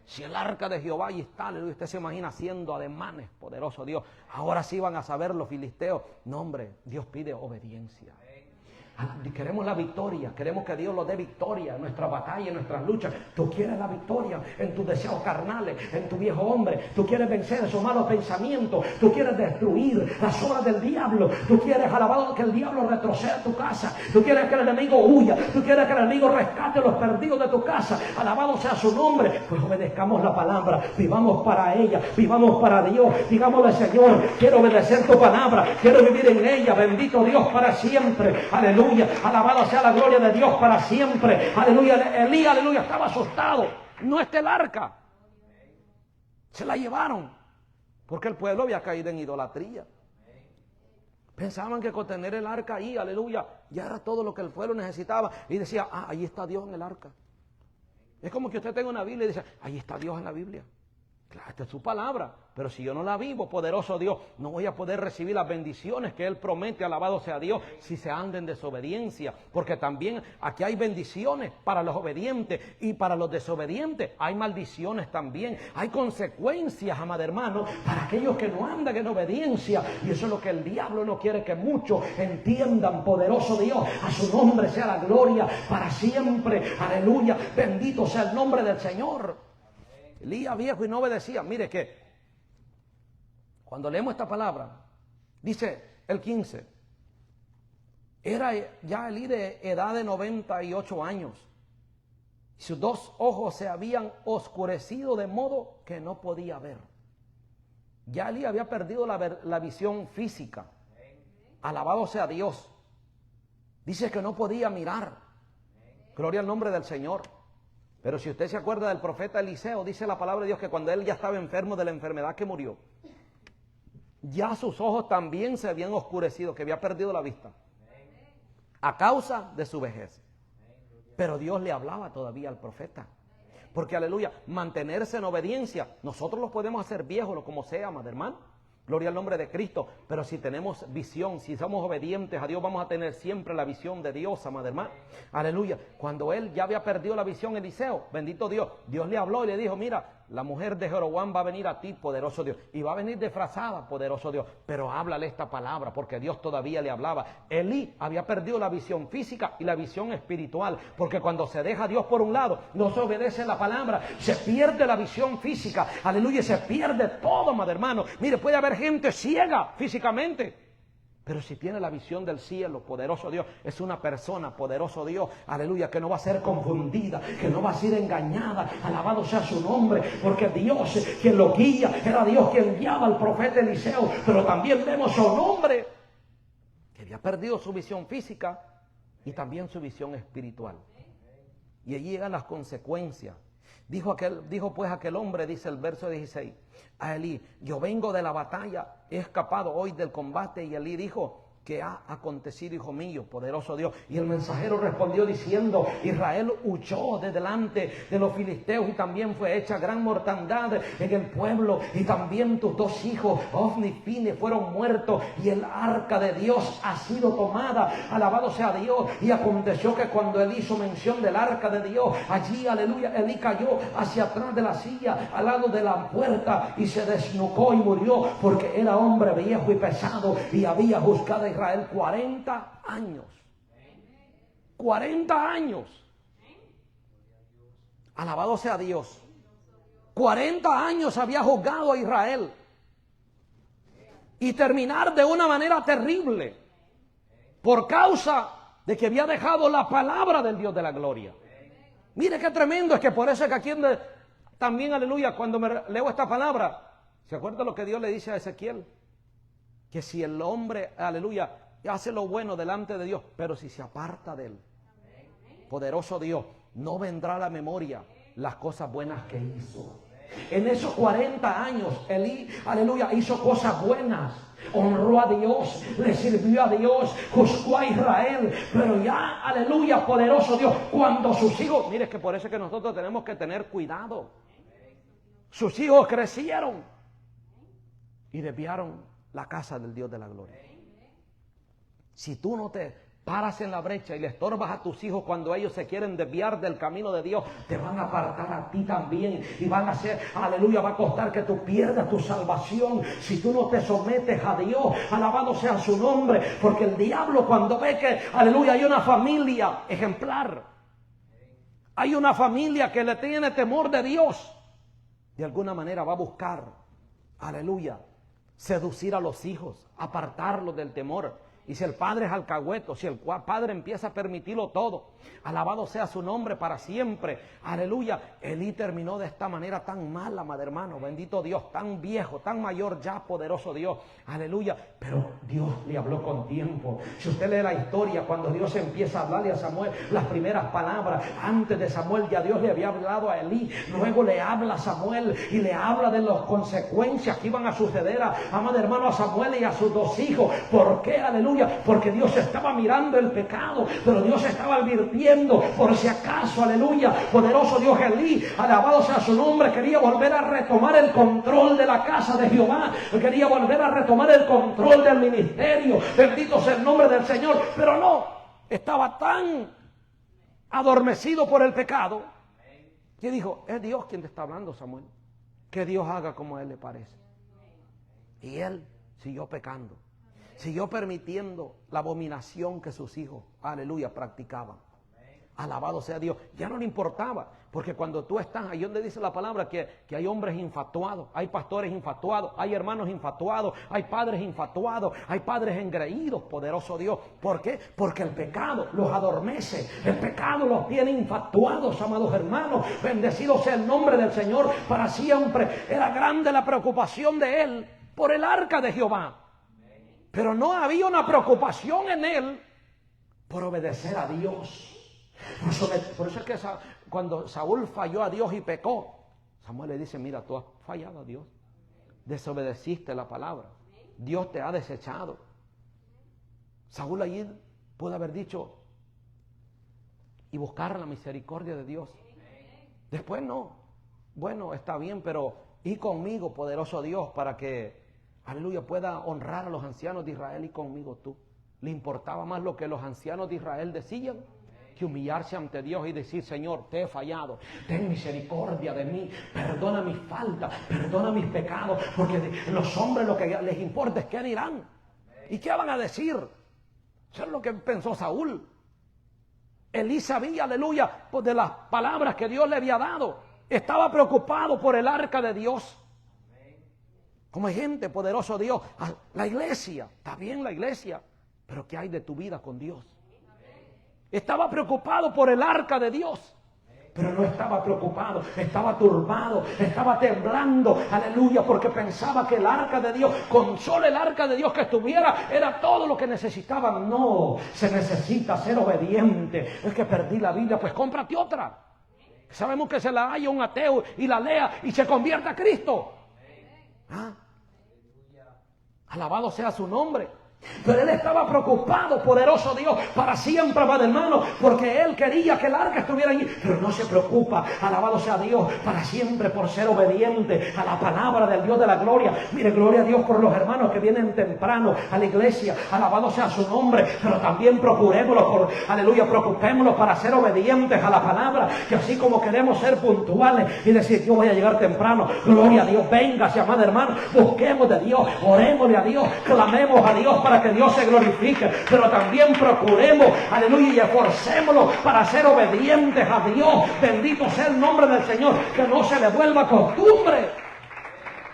Si el arca de Jehová ahí está, aleluya, usted se imagina haciendo ademanes, poderoso Dios. Ahora sí van a saber los filisteos. No hombre, Dios pide obediencia. Queremos la victoria, queremos que Dios nos dé victoria en nuestra batalla, en nuestras luchas. Tú quieres la victoria en tus deseos carnales, en tu viejo hombre. Tú quieres vencer esos malos pensamientos. Tú quieres destruir las obras del diablo. Tú quieres, alabado, que el diablo retroceda a tu casa. Tú quieres que el enemigo huya. Tú quieres que el enemigo rescate a los perdidos de tu casa. Alabado sea su nombre. Pues obedezcamos la palabra. Vivamos para ella. Vivamos para Dios. Digámosle, Señor, quiero obedecer tu palabra. Quiero vivir en ella. Bendito Dios para siempre. Aleluya. Alabado sea la gloria de Dios para siempre. Aleluya. Elías, aleluya, estaba asustado. No está el arca. Se la llevaron. Porque el pueblo había caído en idolatría. Pensaban que con tener el arca ahí, aleluya, ya era todo lo que el pueblo necesitaba. Y decía, ahí está Dios en el arca. Es como que usted tenga una Biblia y dice, ahí está Dios en la Biblia. Claro, esta es su palabra, pero si yo no la vivo, poderoso Dios, no voy a poder recibir las bendiciones que Él promete, alabado sea Dios, si se anda en desobediencia. Porque también aquí hay bendiciones para los obedientes y para los desobedientes hay maldiciones también. Hay consecuencias, amado hermano, para aquellos que no andan en obediencia. Y eso es lo que el diablo no quiere que muchos entiendan, poderoso Dios. A su nombre sea la gloria para siempre. Aleluya, bendito sea el nombre del Señor. Elías viejo y no obedecía. Mire que cuando leemos esta palabra, dice el 15, era ya Elí de edad de 98 años. Sus dos ojos se habían oscurecido de modo que no podía ver. Ya Elí había perdido la visión física. Alabado sea Dios. Dice que no podía mirar. Gloria al nombre del Señor. Pero si usted se acuerda del profeta Eliseo, dice la palabra de Dios que cuando él ya estaba enfermo de la enfermedad que murió, ya sus ojos también se habían oscurecido, que había perdido la vista a causa de su vejez. Pero Dios le hablaba todavía al profeta. Porque, aleluya, mantenerse en obediencia, nosotros los podemos hacer viejos, como sea, madre hermano. Gloria al nombre de Cristo. Pero si tenemos visión, si somos obedientes a Dios, vamos a tener siempre la visión de Dios, amada hermana. Aleluya. Cuando él ya había perdido la visión, Eliseo, bendito Dios, Dios le habló y le dijo, mira, la mujer de Jeroboam va a venir a ti, poderoso Dios. Y va a venir disfrazada, poderoso Dios. Pero háblale esta palabra, porque Dios todavía le hablaba. Elí había perdido la visión física y la visión espiritual. Porque cuando se deja a Dios por un lado, no se obedece la palabra, se pierde la visión física. Aleluya, se pierde todo, madre hermano. Mire, puede haber gente ciega físicamente, pero si tiene la visión del cielo, poderoso Dios, es una persona, poderoso Dios, aleluya, que no va a ser confundida, que no va a ser engañada. Alabado sea su nombre, porque Dios quien lo guía, era Dios quien guiaba al profeta Eliseo. Pero también vemos a un hombre que había perdido su visión física y también su visión espiritual. Y allí llegan las consecuencias. Dijo pues aquel hombre, dice el verso 16, a Elí, yo vengo de la batalla, he escapado hoy del combate. Y Elí dijo, ¿qué ha acontecido, hijo mío, poderoso Dios? Y el mensajero respondió diciendo, Israel huyó de delante de los filisteos y también fue hecha gran mortandad en el pueblo. Y también tus dos hijos, Ofni y Fines, fueron muertos y el arca de Dios ha sido tomada. Alabado sea Dios. Y aconteció que cuando él hizo mención del arca de Dios, allí, aleluya, Elí cayó hacia atrás de la silla, al lado de la puerta, y se desnucó y murió, porque era hombre viejo y pesado y había buscado a Israel 40 años. 40 años. Alabado sea Dios. 40 años había juzgado a Israel. Y terminar de una manera terrible. Por causa de que había dejado la palabra del Dios de la gloria. Mire qué tremendo. Es que por eso es que aquí también, aleluya, cuando me leo esta palabra, ¿se acuerda lo que Dios le dice a Ezequiel? Que si el hombre, aleluya, hace lo bueno delante de Dios, pero si se aparta de él, poderoso Dios, no vendrá a la memoria las cosas buenas que hizo. En esos 40 años, Elí, aleluya, hizo cosas buenas. Honró a Dios, le sirvió a Dios, juzgó a Israel. Pero ya, aleluya, poderoso Dios, cuando sus hijos, mire, es que por eso es que nosotros tenemos que tener cuidado. Sus hijos crecieron y desviaron la casa del Dios de la gloria. Si tú no te paras en la brecha y le estorbas a tus hijos cuando ellos se quieren desviar del camino de Dios, te van a apartar a ti también y van a hacer, aleluya, va a costar que tú pierdas tu salvación si tú no te sometes a Dios. Alabado sea su nombre, porque el diablo cuando ve que, aleluya, hay una familia ejemplar, hay una familia que le tiene temor de Dios, de alguna manera va a buscar, aleluya, seducir a los hijos, apartarlos del temor. Y si el padre es alcahueto, si el padre empieza a permitirlo todo, alabado sea su nombre para siempre, aleluya. Elí terminó de esta manera tan mala, madre hermano, bendito Dios, tan viejo, tan mayor ya, poderoso Dios, aleluya. Pero Dios le habló con tiempo. Si usted lee la historia, cuando Dios empieza a hablarle a Samuel las primeras palabras, antes de Samuel ya Dios le había hablado a Elí, luego le habla a Samuel y le habla de las consecuencias que iban a suceder a madre hermano, a Samuel y a sus dos hijos. ¿Por qué? Aleluya. Porque Dios estaba mirando el pecado, pero Dios estaba advirtiendo por si acaso, aleluya, poderoso Dios. Elí, alabado sea su nombre, quería volver a retomar el control de la casa de Jehová, quería volver a retomar el control del ministerio, bendito sea el nombre del Señor, pero no, estaba tan adormecido por el pecado que dijo, es Dios quien te está hablando, Samuel, que Dios haga como a él le parece. Y él siguió pecando. Siguió permitiendo la abominación que sus hijos, aleluya, practicaban. Alabado sea Dios. Ya no le importaba, porque cuando tú estás ahí donde dice la palabra que hay hombres infatuados, hay pastores infatuados, hay hermanos infatuados, hay padres infatuados, hay padres engreídos, poderoso Dios. ¿Por qué? Porque el pecado los adormece, el pecado los tiene infatuados, amados hermanos. Bendecido sea el nombre del Señor para siempre. Era grande la preocupación de él por el arca de Jehová. Pero no había una preocupación en él por obedecer a Dios. Por eso es que cuando Saúl falló a Dios y pecó, Samuel le dice, mira, tú has fallado a Dios. Desobedeciste la palabra. Dios te ha desechado. Saúl allí pudo haber dicho y buscar la misericordia de Dios. Después no. Bueno, está bien, pero y conmigo, poderoso Dios, para que, aleluya, pueda honrar a los ancianos de Israel y conmigo tú. Le importaba más lo que los ancianos de Israel decían que humillarse ante Dios y decir: Señor, te he fallado, ten misericordia de mí, perdona mis faltas, perdona mis pecados, porque los hombres lo que les importa es qué dirán y qué van a decir. Eso es lo que pensó Saúl. Elí sabía, aleluya, pues de las palabras que Dios le había dado. Estaba preocupado por el arca de Dios. Como gente, poderoso Dios, la iglesia, está bien la iglesia, pero ¿qué hay de tu vida con Dios? Estaba preocupado por el arca de Dios, pero no estaba preocupado, estaba turbado, estaba temblando, aleluya, porque pensaba que el arca de Dios, con solo el arca de Dios que estuviera, era todo lo que necesitaban. No, se necesita ser obediente. Es que perdí la Biblia, pues cómprate otra. Sabemos que se la haya un ateo y la lea y se convierta a Cristo. ¿Ah? Alabado sea su nombre. Pero él estaba preocupado, poderoso Dios, para siempre, amado hermano, porque él quería que el arca estuviera allí. Pero no se preocupa, alabado sea Dios, para siempre, por ser obediente a la palabra del Dios de la gloria. Mire, gloria a Dios por los hermanos que vienen temprano a la iglesia, alabado sea su nombre. Pero también procurémoslo, aleluya, preocupémonos para ser obedientes a la palabra, que así como queremos ser puntuales y decir: yo voy a llegar temprano, gloria a Dios, véngase, amado hermano, busquemos de Dios, orémosle a Dios, clamemos a Dios para que Dios se glorifique, pero también procuremos, aleluya, y esforcémonos para ser obedientes a Dios. Bendito sea el nombre del Señor, que no se le vuelva costumbre.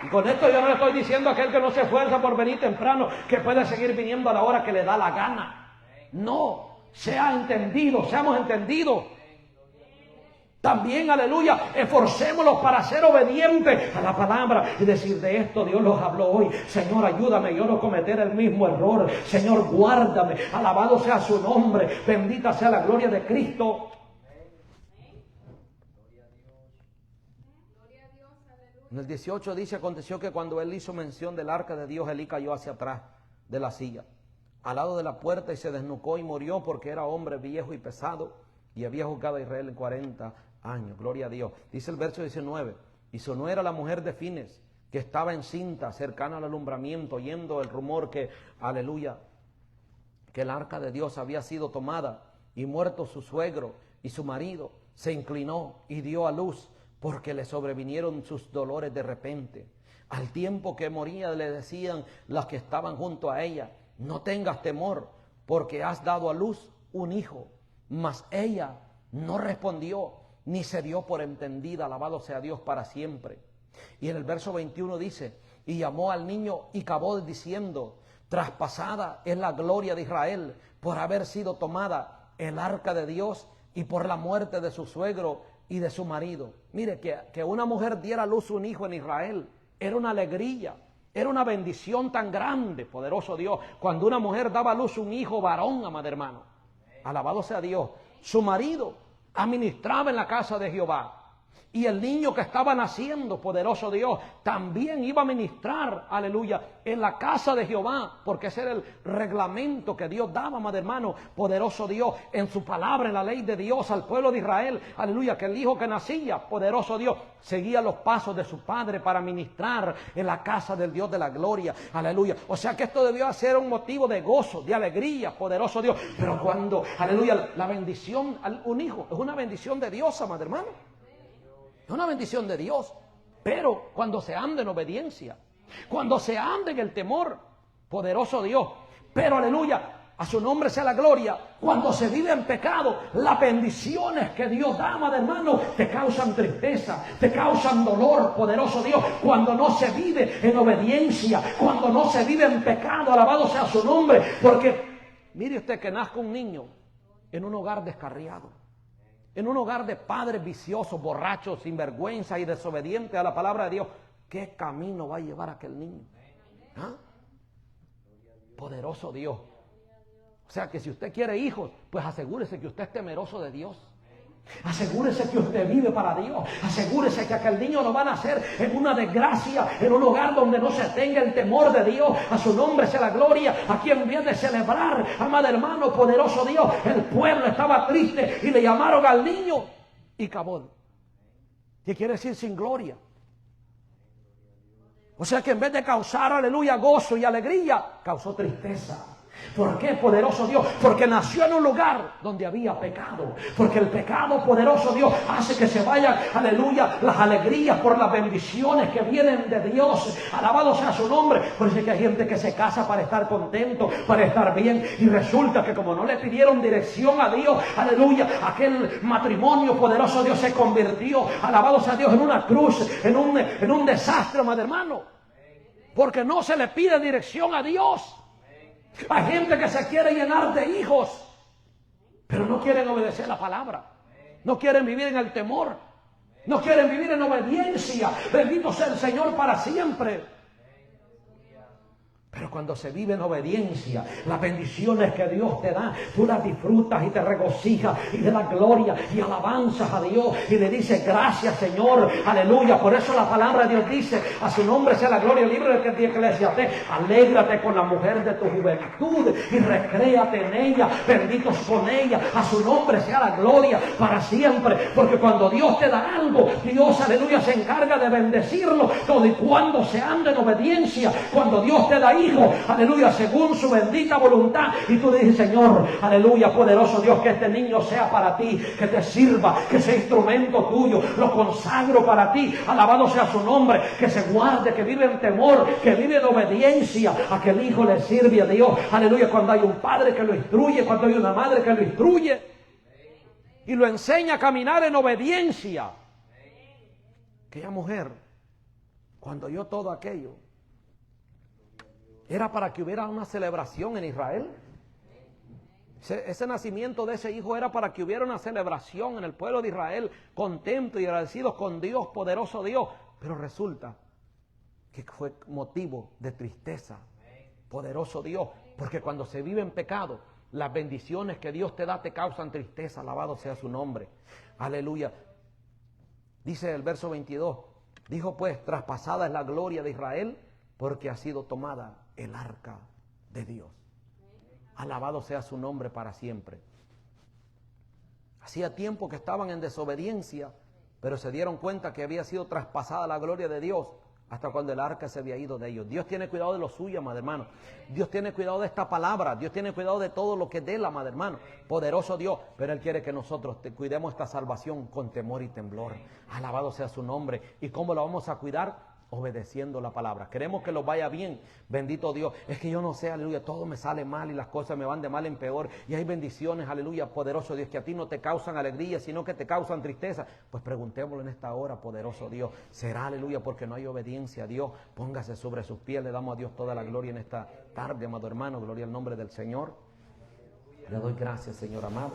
Y con esto yo no le estoy diciendo a aquel que no se esfuerza por venir temprano que puede seguir viniendo a la hora que le da la gana. No, sea entendido, seamos entendidos. También, aleluya, esforcémonos para ser obedientes a la palabra y decir: de esto Dios los habló hoy. Señor, ayúdame yo no cometer el mismo error. Señor, guárdame. Alabado sea su nombre. Bendita sea la gloria de Cristo. En el 18 dice: aconteció que cuando él hizo mención del arca de Dios, Elí cayó hacia atrás de la silla, al lado de la puerta, y se desnucó y murió, porque era hombre viejo y pesado, y había juzgado a Israel en 40 años. Gloria a Dios. Dice el verso 19: y su nuera, la mujer de Fines, que estaba encinta, cercana al alumbramiento, oyendo el rumor que, aleluya, que el arca de Dios había sido tomada y muerto su suegro y su marido, se inclinó y dio a luz, porque le sobrevinieron sus dolores de repente. Al tiempo que moría, le decían las que estaban junto a ella: no tengas temor, porque has dado a luz un hijo. Mas ella no respondió, ni se dio por entendida. Alabado sea Dios para siempre. Y en el verso 21 dice: y llamó al niño Icabod, diciendo: traspasada es la gloria de Israel, por haber sido tomada el arca de Dios y por la muerte de su suegro y de su marido. Mire, que una mujer diera a luz un hijo en Israel era una alegría, era una bendición tan grande, poderoso Dios, cuando una mujer daba a luz un hijo varón, amado hermano. Alabado sea Dios. Su marido administraba en la casa de Jehová, y el niño que estaba naciendo, poderoso Dios, también iba a ministrar, aleluya, en la casa de Jehová, porque ese era el reglamento que Dios daba, amado hermano, poderoso Dios, en su palabra, en la ley de Dios, al pueblo de Israel, aleluya, que el hijo que nacía, poderoso Dios, seguía los pasos de su padre para ministrar en la casa del Dios de la gloria, aleluya. O sea que esto debió ser un motivo de gozo, de alegría, poderoso Dios. Pero cuando, aleluya, la bendición a un hijo es una bendición de Dios, amado hermano. Es una bendición de Dios, pero cuando se anda en obediencia, cuando se anda en el temor, poderoso Dios, pero aleluya, a su nombre sea la gloria, cuando se vive en pecado, las bendiciones que Dios da, amado hermano, te causan tristeza, te causan dolor, poderoso Dios, cuando no se vive en obediencia, cuando no se vive en pecado, alabado sea su nombre, porque mire usted que nazca un niño en un hogar descarriado, en un hogar de padres viciosos, borrachos, sinvergüenza y desobedientes a la palabra de Dios. ¿Qué camino va a llevar aquel niño? ¿Ah? Poderoso Dios. O sea que si usted quiere hijos, pues asegúrese que usted es temeroso de Dios. Asegúrese que usted vive para Dios. Asegúrese que aquel niño no va a nacer en una desgracia, en un hogar donde no se tenga el temor de Dios. A su nombre sea la gloria. A quien viene a celebrar, amado hermano, poderoso Dios. El pueblo estaba triste y le llamaron al niño Icabod, que quiere decir sin gloria. O sea que en vez de causar, aleluya, gozo y alegría, causó tristeza. ¿Por qué, poderoso Dios? Porque nació en un lugar donde había pecado. Porque el pecado, poderoso Dios, hace que se vayan, aleluya, las alegrías por las bendiciones que vienen de Dios. Alabado sea su nombre. Por eso es que hay gente que se casa para estar contento, para estar bien. Y resulta que como no le pidieron dirección a Dios, aleluya, aquel matrimonio, poderoso Dios, se convirtió, alabado sea Dios, en una cruz, en un desastre, amado hermano. Porque no se le pide dirección a Dios. Hay gente que se quiere llenar de hijos, pero no quieren obedecer la palabra. No quieren vivir en el temor. No quieren vivir en obediencia. Bendito sea el Señor para siempre. Pero cuando se vive en obediencia, las bendiciones que Dios te da, tú las disfrutas y te regocijas y le das gloria y alabanzas a Dios y le dices gracias, Señor, aleluya. Por eso la palabra de Dios dice, a su nombre sea la gloria. El libro de Eclesiastés, alégrate con la mujer de tu juventud y recréate en ella, benditos con ella, a su nombre sea la gloria para siempre. Porque cuando Dios te da algo, Dios, aleluya, se encarga de bendecirlo todo y cuando se anda en obediencia. Cuando Dios te da hijo, aleluya, según su bendita voluntad, y tú dices, Señor, aleluya, poderoso Dios, que este niño sea para ti, que te sirva, que sea instrumento tuyo, lo consagro para ti, alabado sea su nombre, que se guarde, que vive en temor, que vive en obediencia, a que el hijo le sirve a Dios, aleluya. Cuando hay un padre que lo instruye, cuando hay una madre que lo instruye y lo enseña a caminar en obediencia. Aquella mujer, cuando oyó todo aquello, era para que hubiera una celebración en Israel. Ese nacimiento de ese hijo era para que hubiera una celebración en el pueblo de Israel, contentos y agradecidos con Dios, poderoso Dios. Pero resulta que fue motivo de tristeza, poderoso Dios, porque cuando se vive en pecado, las bendiciones que Dios te da te causan tristeza. Alabado sea su nombre. Aleluya. Dice el verso 22, dijo pues, traspasada es la gloria de Israel, porque ha sido tomada el arca de Dios. Alabado sea su nombre para siempre. Hacía tiempo que estaban en desobediencia, pero se dieron cuenta que había sido traspasada la gloria de Dios hasta cuando el arca se había ido de ellos. Dios tiene cuidado de lo suyo, amado hermano. Dios tiene cuidado de esta palabra. Dios tiene cuidado de todo lo que es de él, amado hermano. Poderoso Dios. Pero Él quiere que nosotros cuidemos esta salvación con temor y temblor. Alabado sea su nombre. ¿Y cómo la vamos a cuidar? Obedeciendo la palabra. Queremos que lo vaya bien, bendito Dios. Es que yo no sé, aleluya, todo me sale mal y las cosas me van de mal en peor. Y hay bendiciones, aleluya, poderoso Dios, que a ti no te causan alegría, sino que te causan tristeza. Pues preguntémoslo en esta hora, poderoso Dios. ¿Será, aleluya, porque no hay obediencia a Dios? Póngase sobre sus pies, le damos a Dios toda la gloria en esta tarde, amado hermano. Gloria al nombre del Señor. Le doy gracias, Señor amado,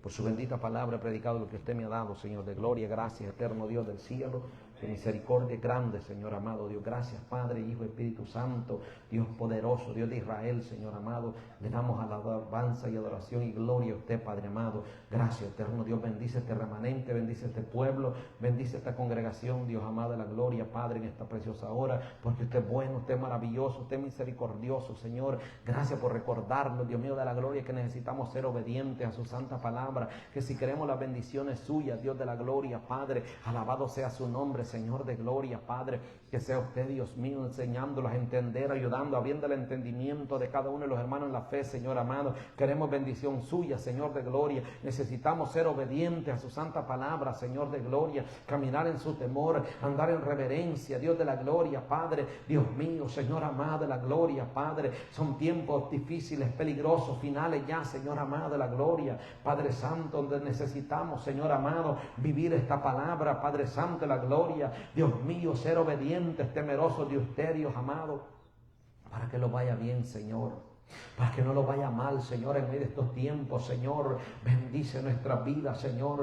por su bendita palabra. He predicado lo que usted me ha dado, Señor, de gloria. Gracias, eterno Dios del cielo. De misericordia grande, Señor amado Dios. Gracias, Padre, Hijo, Espíritu Santo, Dios poderoso, Dios de Israel, Señor amado. Le damos alabanza y adoración y gloria a usted, Padre amado. Gracias, eterno Dios. Bendice este remanente, bendice este pueblo, bendice esta congregación, Dios amado de la gloria, Padre, en esta preciosa hora, porque usted es bueno, usted es maravilloso, usted es misericordioso, Señor. Gracias por recordarnos, Dios mío, de la gloria, que necesitamos ser obedientes a su santa palabra, que si queremos las bendiciones suyas, Dios de la gloria, Padre, alabado sea su nombre, Señor de gloria, Padre, que sea usted, Dios mío, enseñándolos a entender, ayudando, abriendo el entendimiento de cada uno de los hermanos en la fe, Señor amado. Queremos bendición suya, Señor de gloria. Necesitamos ser obedientes a su santa palabra, Señor de gloria, caminar en su temor, andar en reverencia, Dios de la gloria, Padre, Dios mío, Señor amado de la gloria, Padre. Son tiempos difíciles, peligrosos, finales ya, Señor amado de la gloria, Padre Santo, donde necesitamos, Señor amado, vivir esta palabra, Padre Santo de la gloria. Dios mío, ser obedientes, temerosos de usted, Dios amado, para que lo vaya bien, Señor, para que no lo vaya mal, Señor, en medio de estos tiempos, Señor. Bendice nuestras vidas, Señor.